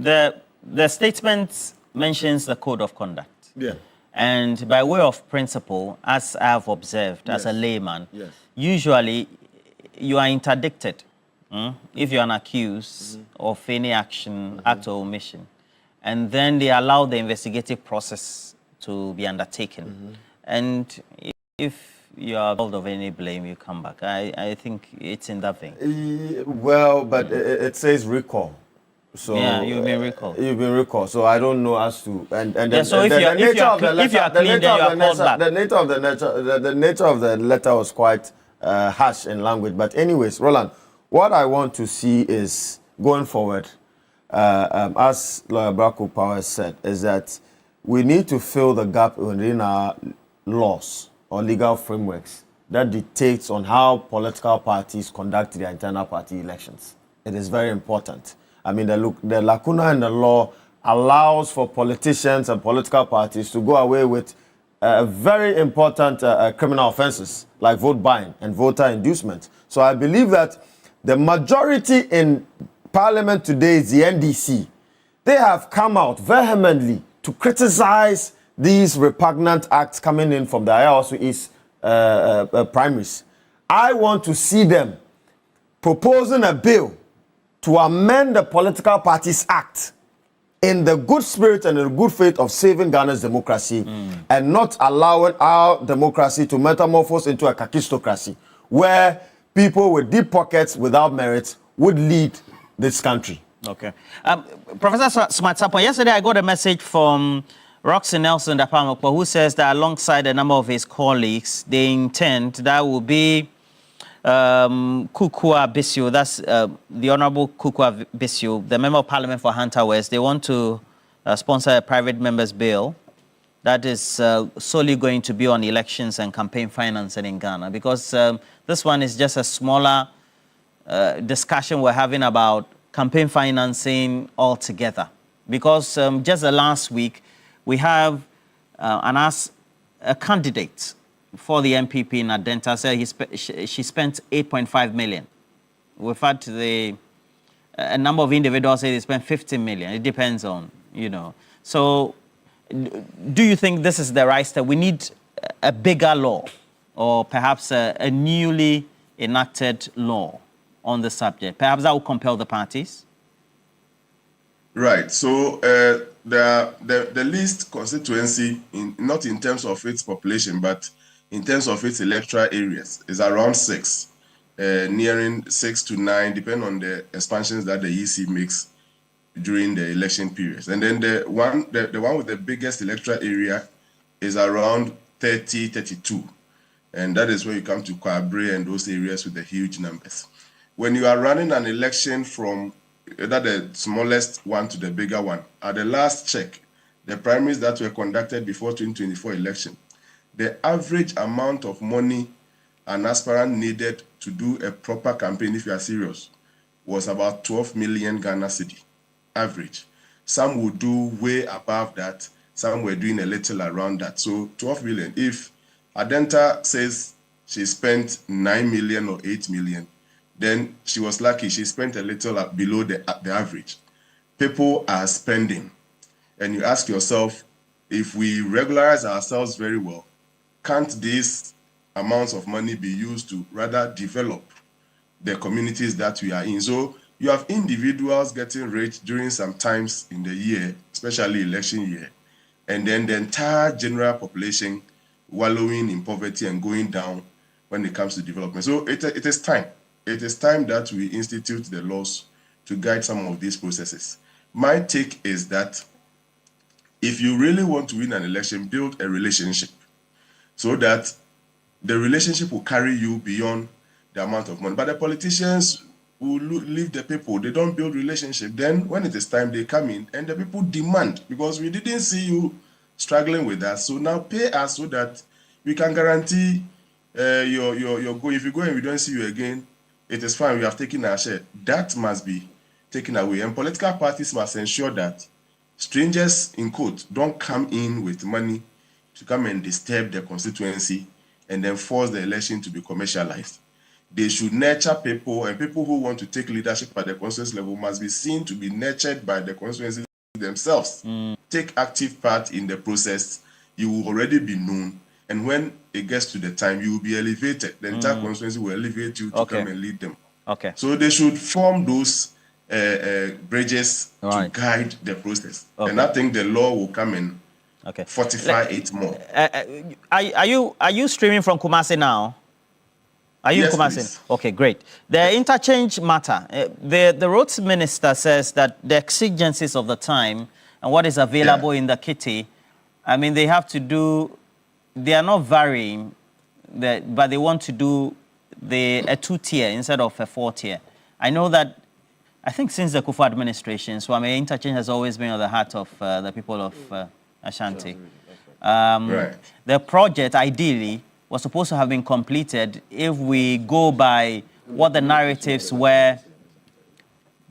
The statement mentions the code of conduct. Yeah. And by way of principle, as I have observed as a layman, usually you are interdicted if you're an accused of any action, act or omission. And then they allow the investigative process to be undertaken. And if you are involved of any blame, you come back. I think it's in that vein. Well, but it says recall. So yeah, you've been recalled. You've been recalled. So I don't know as to so if you are clean, then you are called back. The nature of the letter was quite harsh in language. But anyways, Roland, what I want to see is going forward, as Lawyer Branko Powers said, is that we need to fill the gap within our laws or legal frameworks that dictates on how political parties conduct their internal party elections. It is very important. I mean, the lacuna in the law allows for politicians and political parties to go away with very important criminal offenses like vote buying and voter inducement. So I believe that the majority in Parliament today is the NDC. They have come out vehemently to criticize these repugnant acts coming in from the Ayawaso East primaries. I want to see them proposing a bill to amend the Political Parties Act in the good spirit and in the good faith of saving Ghana's democracy and not allowing our democracy to metamorphose into a kakistocracy where people with deep pockets without merit would lead this country. Okay. Professor Smartsapo, yesterday I got a message from Roxy Nelson Dapamokpo, who says that alongside a number of his colleagues, they intend that will be Kukua Bisio, that's the Honorable Kukua Bisio, the Member of Parliament for Hunter West. They want to sponsor a private member's bill that is solely going to be on elections and campaign financing in Ghana, because this one is just a smaller discussion we're having about campaign financing altogether. Because just the last week, we have a candidate for the MPP in Adenta said she spent 8.5 million. We've had a number of individuals say they spent 50 million. It depends on, you know. So do you think this is the right step? We need a bigger law or perhaps a newly enacted law on the subject? Perhaps that will compel the parties? Right. So the least constituency, not in terms of its population, but in terms of its electoral areas, is around 6, nearing 6 to 9, depending on the expansions that the EC makes during the election periods. And then the one with the biggest electoral area is around 30, 32. And that is where you come to Kwabre and those areas with the huge numbers. When you are running an election from the smallest one to the bigger one, at the last check, the primaries that were conducted before 2024 election, the average amount of money an aspirant needed to do a proper campaign, if you are serious, was about 12 million Ghana cedi, average. Some would do way above that. Some were doing a little around that. So 12 million. If Adenta says she spent 9 million or 8 million, then she was lucky. She spent a little below the average. People are spending. And you ask yourself, if we regularize ourselves very well, can't these amounts of money be used to rather develop the communities that we are in? So you have individuals getting rich during some times in the year, especially election year, and then the entire general population wallowing in poverty and going down when it comes to development. So it is time. It is time that we institute the laws to guide some of these processes. My take is that if you really want to win an election, build a relationship so that the relationship will carry you beyond the amount of money. But the politicians will leave the people. They don't build relationship. Then when it is time, they come in and the people demand, because we didn't see you struggling with us. So now pay us so that we can guarantee your go. If you go and we don't see you again, it is fine. We have taken our share. That must be taken away. And political parties must ensure that strangers, in quote, don't come in with money to come and disturb the constituency and then force the election to be commercialized. They should nurture people, and people who want to take leadership at the constituency level must be seen to be nurtured by the constituency themselves. Take active part in the process. You will already be known. And when it gets to the time, you will be elevated. The entire constituency will elevate you to come and lead them. Okay. So they should form those bridges to guide the process. And I think the law will come and fortify it more. Are you streaming from Kumasi now? Are you in Kumasi? Please. Okay, great. The interchange matter. The roads minister says that the exigencies of the time and what is available in the kitty, I mean, they have to do. They are not varying, but they want to do a 2-tier instead of a 4-tier. I know that. I think since the Kufu administration, Suame interchange has always been on the heart of the people of Ashanti. The project, ideally, was supposed to have been completed if we go by what the narratives were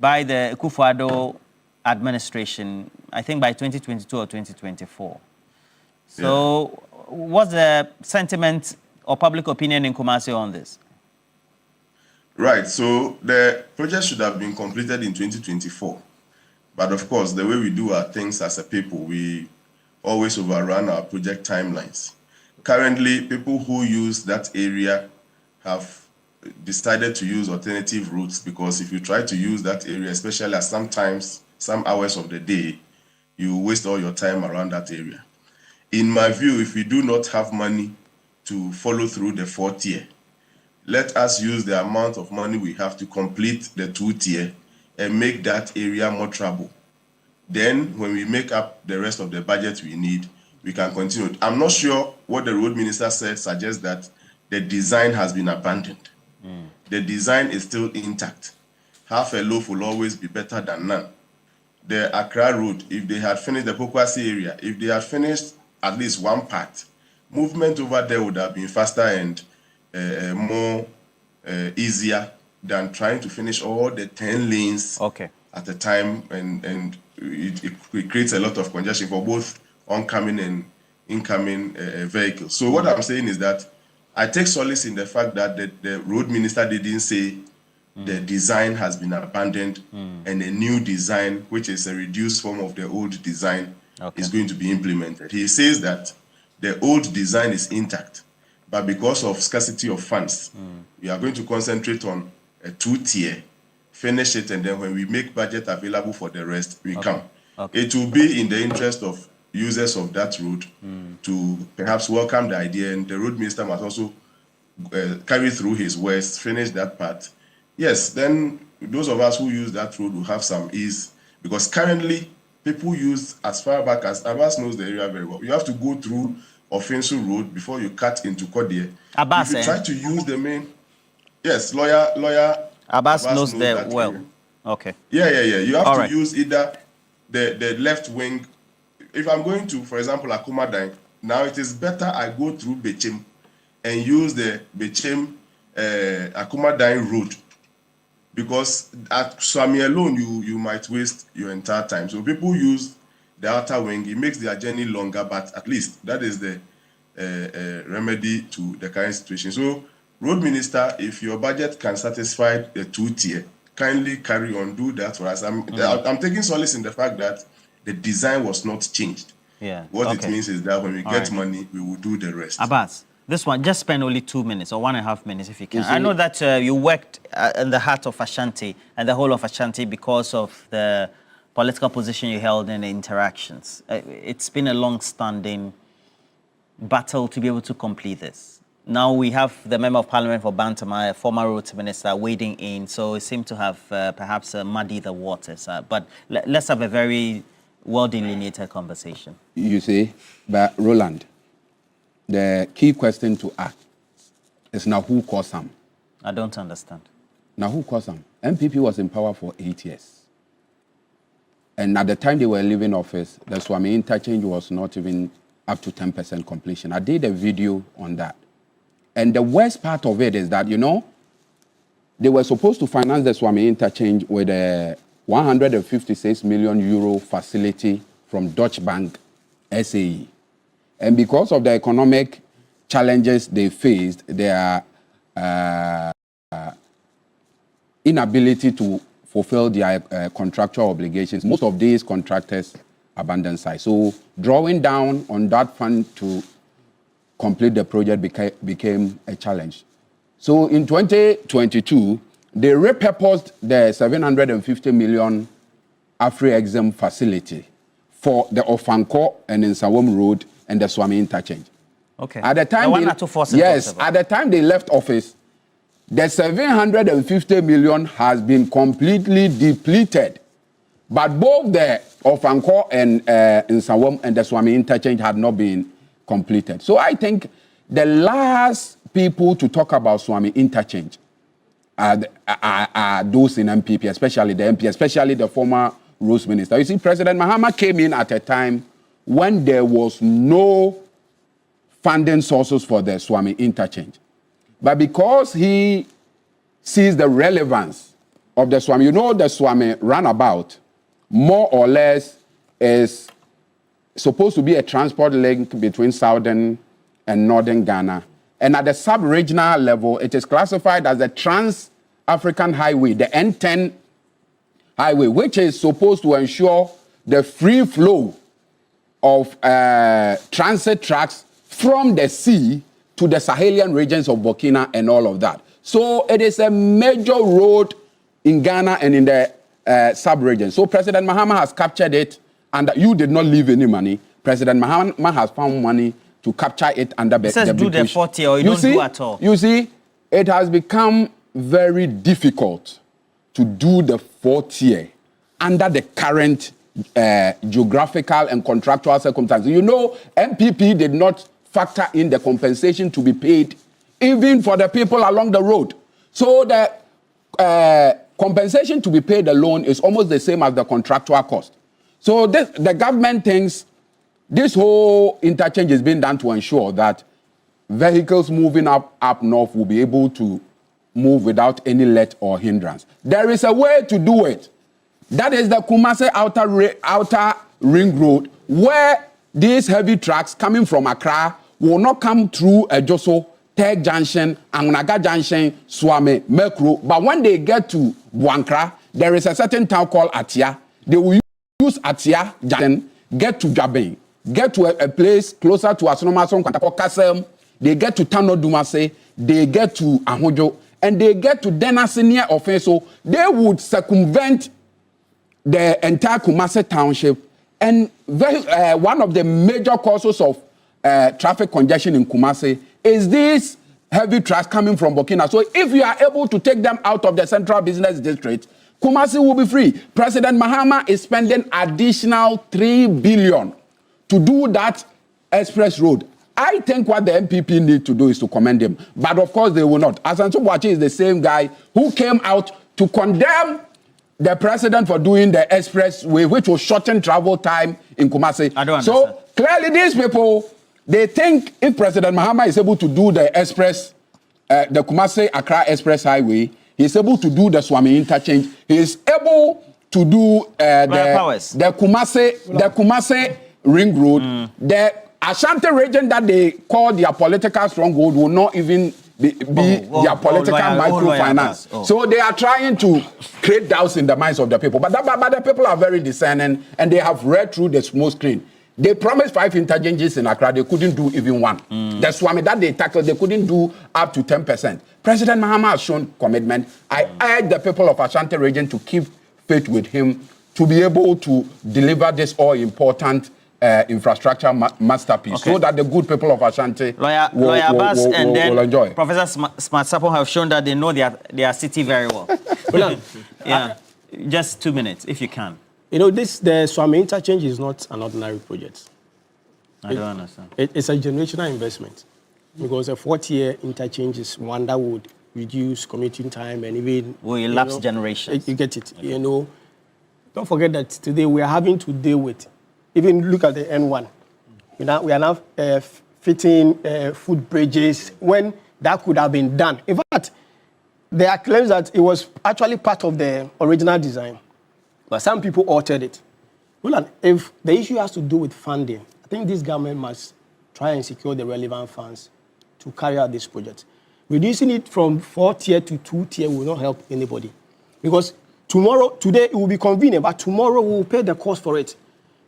by the Kufu administration, I think by 2022 or 2024. So what's the sentiment or public opinion in Kumasi on this? Right, so the project should have been completed in 2024. But of course, the way we do our things as a people, we always overrun our project timelines. Currently, people who use that area have decided to use alternative routes, because if you try to use that area, especially at sometimes some hours of the day, you waste all your time around that area. In my view, if we do not have money to follow through the 4-tier, let us use the amount of money we have to complete the 2-tier and make that area more travel. Then when we make up the rest of the budget we need, we can continue. I'm not sure what the road minister said suggests that the design has been abandoned. The design is still intact. Half a loaf will always be better than none. The Accra road, if they had finished the Pokwasi area, if they had finished at least one part, movement over there would have been faster and more easier than trying to finish all the 10 lanes at a time, and it creates a lot of congestion for both oncoming and incoming vehicles. So what I'm saying is that I take solace in the fact that the road minister didn't say the design has been abandoned and a new design, which is a reduced form of the old design, is going to be implemented. He says that the old design is intact, but because of scarcity of funds, we are going to concentrate on a 2-tier, finish it, and then when we make budget available for the rest, we come. It will be in the interest of users of that road to perhaps welcome the idea, and the road minister must also carry through his words, finish that part. Yes, then those of us who use that road will have some ease, because currently people use as far back as Abbas knows the area very well. You have to go through Offensu Road before you cut into Kodie. Abbas, if you try to use the main, yes, lawyer Abbas knows that well. Area. Okay. Yeah. You have to use either the left wing. If I'm going to, for example, Akumadine, now it is better I go through Bechem and use the Bechem Akumadine road, because at Suame alone you might waste your entire time. So people use the outer wing. It makes their journey longer, but at least that is the remedy to the current situation. So, road minister, if your budget can satisfy the 2-tier, kindly carry on, do that for us. I'm taking solace in the fact that the design was not changed. What it means is that when we get money, we will do the rest. Abbas, this one, just spend only 2 minutes or 1.5 minutes if you can. I know that you worked in the heart of Ashanti and the whole of Ashanti because of the political position you held in the interactions. It's been a long-standing battle to be able to complete this. Now we have the Member of Parliament for Bantama, a former roads minister, wading in, so it seemed to have perhaps muddied the waters. But let's have a very well-delineated conversation. You see, but Roland, the key question to ask is now who caused them? I don't understand. Now who caused them? MPP was in power for 8 years. And at the time they were leaving office, the Suame interchange was not even up to 10% completion. I did a video on that. And the worst part of it is that, they were supposed to finance the Suame interchange with a 156 million euro facility from Deutsche Bank SAE. And because of the economic challenges they faced, their inability to fulfill their contractual obligations, most of these contractors abandoned site. So drawing down on that fund to complete the project became a challenge. So in 2022, they repurposed the 750 million Afri-Exim facility for the Ofanko and Nsawam Road and the Suame interchange. Okay. At the time, at the time they left office, the 750 million has been completely depleted. But both the Ofanko and Nsawam and the Suame interchange had not been completed. So I think the last people to talk about Suame interchange are those in MPP, especially the MP, especially the former roads minister. You see, President Mahama came in at a time when there was no funding sources for the Suame interchange. But because he sees the relevance of the Suame, the Suame roundabout more or less is supposed to be a transport link between southern and northern Ghana. And at the sub-regional level, it is classified as the Trans-African Highway, the N10 highway, which is supposed to ensure the free flow of transit tracks from the sea to the Sahelian regions of Burkina and all of that. So it is a major road in Ghana and in the sub-region. So President Mahama has captured it, and you did not leave any money. President Mahama has found money to capture it under the says do the 40 or you don't do at all. You see, it has become very difficult to do the 4th under the current geographical and contractual circumstances. You know, MPP did not factor in the compensation to be paid even for the people along the road. So the compensation to be paid alone is almost the same as the contractual cost. So the government thinks this whole interchange is being done to ensure that vehicles moving up north will be able to move without any let or hindrance. There is a way to do it. That is the Kumasi outer ring road, where these heavy trucks coming from Accra will not come through Ejoso, Teg Junction, Angunaga Junction, Suame, Mekro. But when they get to Buankra, there is a certain town called Atia. They will use Atia Junction, get to Jabin, get to a place closer to Asnomason, Kantako Kasem. They get to Tano Dumase, they get to Ahojo, and they get to Denasi near Ofenso. They would circumvent the entire Kumasi township. And one of the major causes of traffic congestion in Kumasi is these heavy trucks coming from Burkina. So if you are able to take them out of the central business district, Kumasi will be free. President Mahama is spending additional 3 billion to do that express road. I think what the MPP need to do is to commend him. But of course they will not. Asanso Boachi is the same guy who came out to condemn the president for doing the expressway, which will shorten travel time in Kumasi. I don't understand. So clearly these people, they think if President Mahama is able to do the the Kumasi-Accra Express Highway, he is able to do the Suame interchange, he is able to do the Kumasi ring road, the Ashanti region that they call their political stronghold will not even be their political microfinance. So they are trying to create doubts in the minds of the people. But the people are very discerning and they have read through the smoke screen. They promised 5 interchanges in Accra. They couldn't do even one. The Suame that they tackled, they couldn't do up to 10%. President Mahama has shown commitment. I urge the people of Ashanti region to keep faith with him to be able to deliver this all-important infrastructure masterpiece, so that the good people of Ashanti will enjoy. Professor Smart Sapon have shown that they know their city very well. Yeah, just 2 minutes, if you can. You know, the Suame interchange is not an ordinary project. I don't understand. It's a generational investment, because a 40-year interchange is one that would reduce commuting time and even... will elapse generations. You get it. Okay. You know, don't forget that today we are having to deal with, even look at the N1. We are now fitting foot bridges when that could have been done. In fact, there are claims that it was actually part of the original design, but some people altered it. Well, if the issue has to do with funding, I think this government must try and secure the relevant funds to carry out this project. Reducing it from 4-tier to 2-tier will not help anybody, because today it will be convenient, but tomorrow we will pay the cost for it.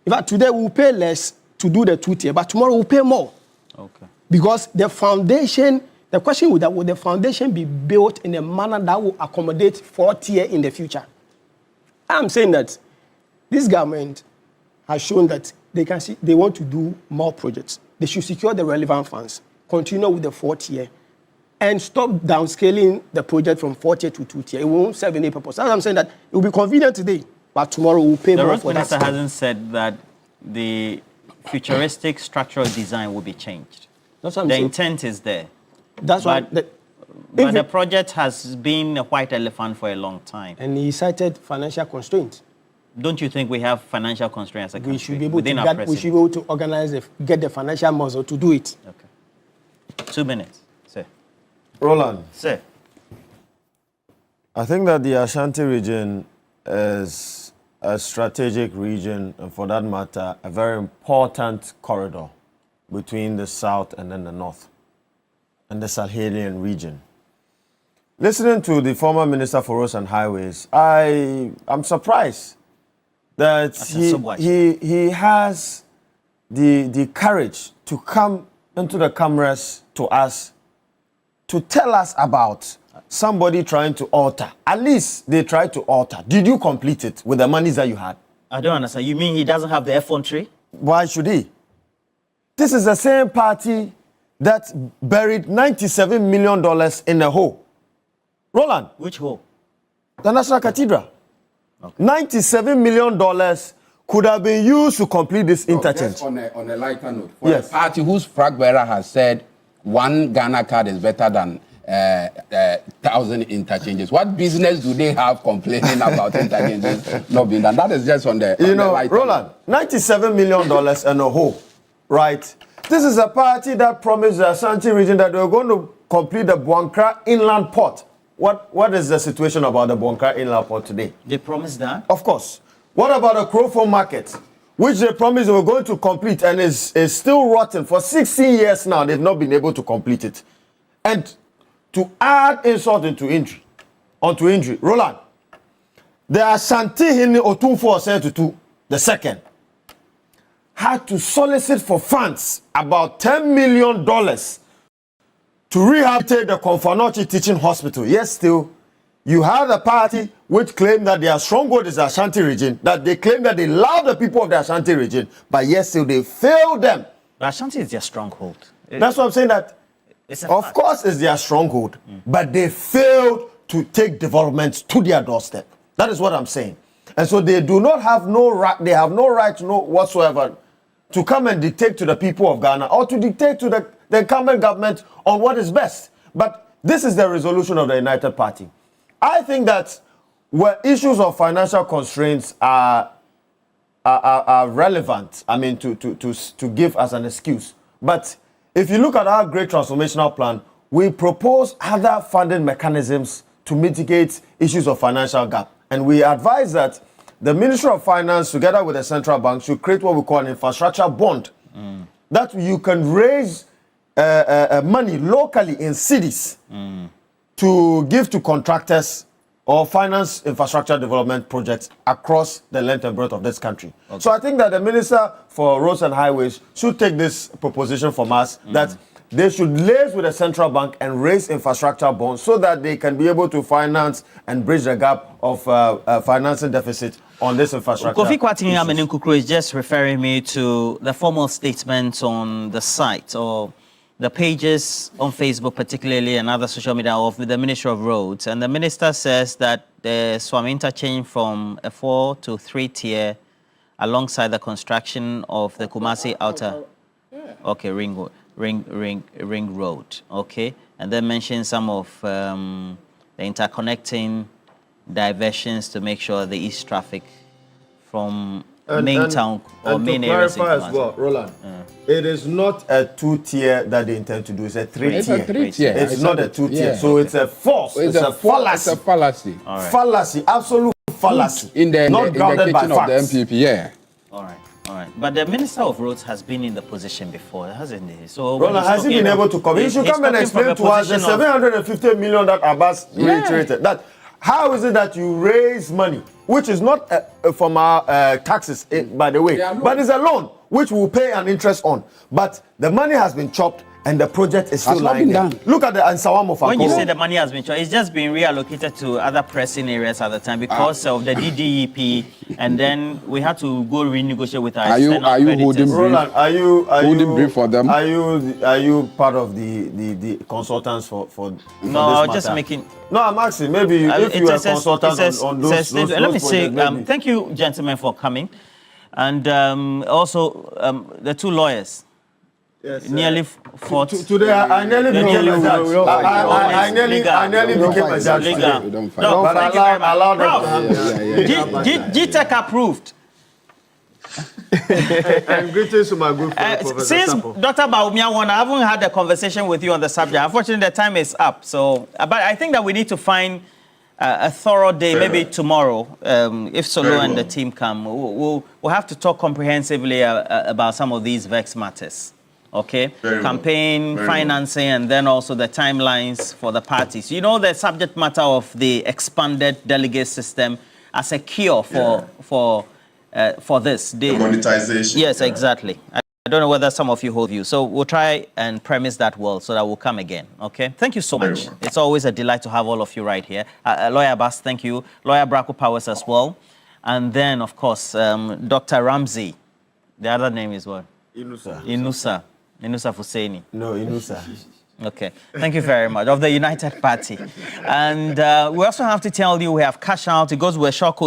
In fact, today we will pay less to do the 2-tier, but tomorrow we'll pay more. Okay. Because the foundation, the question would that will the foundation be built in a manner that will accommodate 4-tier in the future? I'm saying that this government has shown that they want to do more projects. They should secure the relevant funds, continue with the 4-tier, and stop downscaling the project from 4-tier to 2-tier. It won't serve any purpose. That's why I'm saying that it will be convenient today, but tomorrow we'll pay more for that. The Minister hasn't said that the futuristic structural design will be changed. That's what I'm saying. The intent is there. That's why. But the project has been a white elephant for a long time. And he cited financial constraints. Don't you think we have financial constraints as a country? We should be able to organize, get the financial muscle to do it. Okay. 2 minutes, sir. Roland. Sir. I think that the Ashanti region is a strategic region, and for that matter, a very important corridor between the south and then the north and the Sahelian region. Listening to the former Minister for Roads and Highways, I'm surprised that he has the courage to come into the cameras to us to tell us about somebody trying to alter. At least they tried to alter. Did you complete it with the monies that you had? I don't understand. You mean he doesn't have the effrontery? Why should he? This is the same party that buried $97 million in a hole. Roland. Which hole? The National Cathedral. Okay. $97 million could have been used to complete this interchange. Just on a lighter note, for a party whose flag bearer has said one Ghana card is better than 1,000 interchanges. What business do they have complaining about interchanges not being done? That is just on the lighter Roland, $97 million and a hole, right? This is a party that promised the Ashanti region that they were going to complete the Buankra Inland Port. What is the situation about the Buankra Inland Port today? They promised that? Of course. What about the Crowford Market, which they promised they were going to complete and is still rotten for 16 years now? They've not been able to complete it. And to add insult onto injury, Roland, the Ashanti Hini Otunfo Osetutu, the second, had to solicit for funds about $10 million to rehabilitate the Konfanochi Teaching Hospital. Yes, still, you have a party which claim that their stronghold is the Ashanti region, that they claim that they love the people of the Ashanti region, but yes, still, they failed them. But Ashanti is their stronghold. That's what I'm saying, that of course it's their stronghold, but they failed to take developments to their doorstep. That is what I'm saying. And so they do not have no right, they have no right to know whatsoever to come and dictate to the people of Ghana or to dictate to the incumbent government on what is best. But this is the resolution of the United Party. I think that where issues of financial constraints are relevant, I mean, to give as an excuse. But if you look at our great transformational plan, we propose other funding mechanisms to mitigate issues of financial gap. And we advise that the Ministry of Finance, together with the central bank, should create what we call an infrastructure bond. That you can raise money locally in cities to give to contractors or finance infrastructure development projects across the length and breadth of this country. Okay. So I think that the Minister for Roads and Highways should take this proposition from us that they should liaise with the central bank and raise infrastructure bonds so that they can be able to finance and bridge the gap of financing deficit on this infrastructure. Kofi Kwatinyam Nkukru is just referring me to the formal statements on the site or the pages on Facebook particularly and other social media of the Ministry of Roads. And the minister says that the Suame interchange from a 4 to 3 tier alongside the construction of the Kumasi outer ring road. Okay. And then mention some of the interconnecting diversions to make sure the east traffic from main town or main areas. To clarify as well, Roland, it is not a 2-tier that they intend to do. It's a 3-tier. It's a 3-tier. It's not a 2-tier. So it's a false. It's a fallacy. It's a fallacy. Right. Fallacy. Absolute fallacy. In the grounded by facts. The MPP, All right. But the Minister of Roads has been in the position before, hasn't he? So Roland, has he been able to come? He should come and explain to us the $750 million that Abbas reiterated. That how is it that you raise money, which is not from our taxes, by the way, but it's a loan, which we'll pay an interest on. But the money has been chopped and the project is still lying there. Look at the Suame of when you say the money has been chopped, it's just been reallocated to other pressing areas at the time because of the DDEP, and then we had to go renegotiate with our Are you holding Roland, are you brief for them? Are you part of the consultants for no, this just matter? making. No, I'm asking. Maybe if you are a consultant on those let me say projects, thank you, gentlemen, for coming, and also the two lawyers. Yes, nearly fought. Today, I nearly became a judge. I nearly became a judge today. No, but allow them. GTEC approved. And greetings to my good friend, Professor Since Sampo. Dr. Baumia, I haven't had a conversation with you on the subject. Unfortunately, the time is up. So, but I think that we need to find a thorough day, maybe tomorrow, if Solo and the team come. We'll have to talk comprehensively about some of these vexed matters. Okay, Very well. campaign, Very financing, and then also the timelines for the parties. You know the subject matter of the expanded delegate system as a cure for this. The monetization. Yes, exactly. I don't know whether some of you hold view. So we'll try and premise that well so that we'll come again. Okay. Thank you so much. Very well. It's always a delight to have all of you right here. Lawyer Bass, thank you. Lawyer Bracco Powers as well. And then, of course, Dr. Ramsey. The other name is what? Inusa. Inusa Fuseni. No, Inusa. Okay. Thank you very much. Of the United Party. And we also have to tell you we have cash out. It goes with a short course.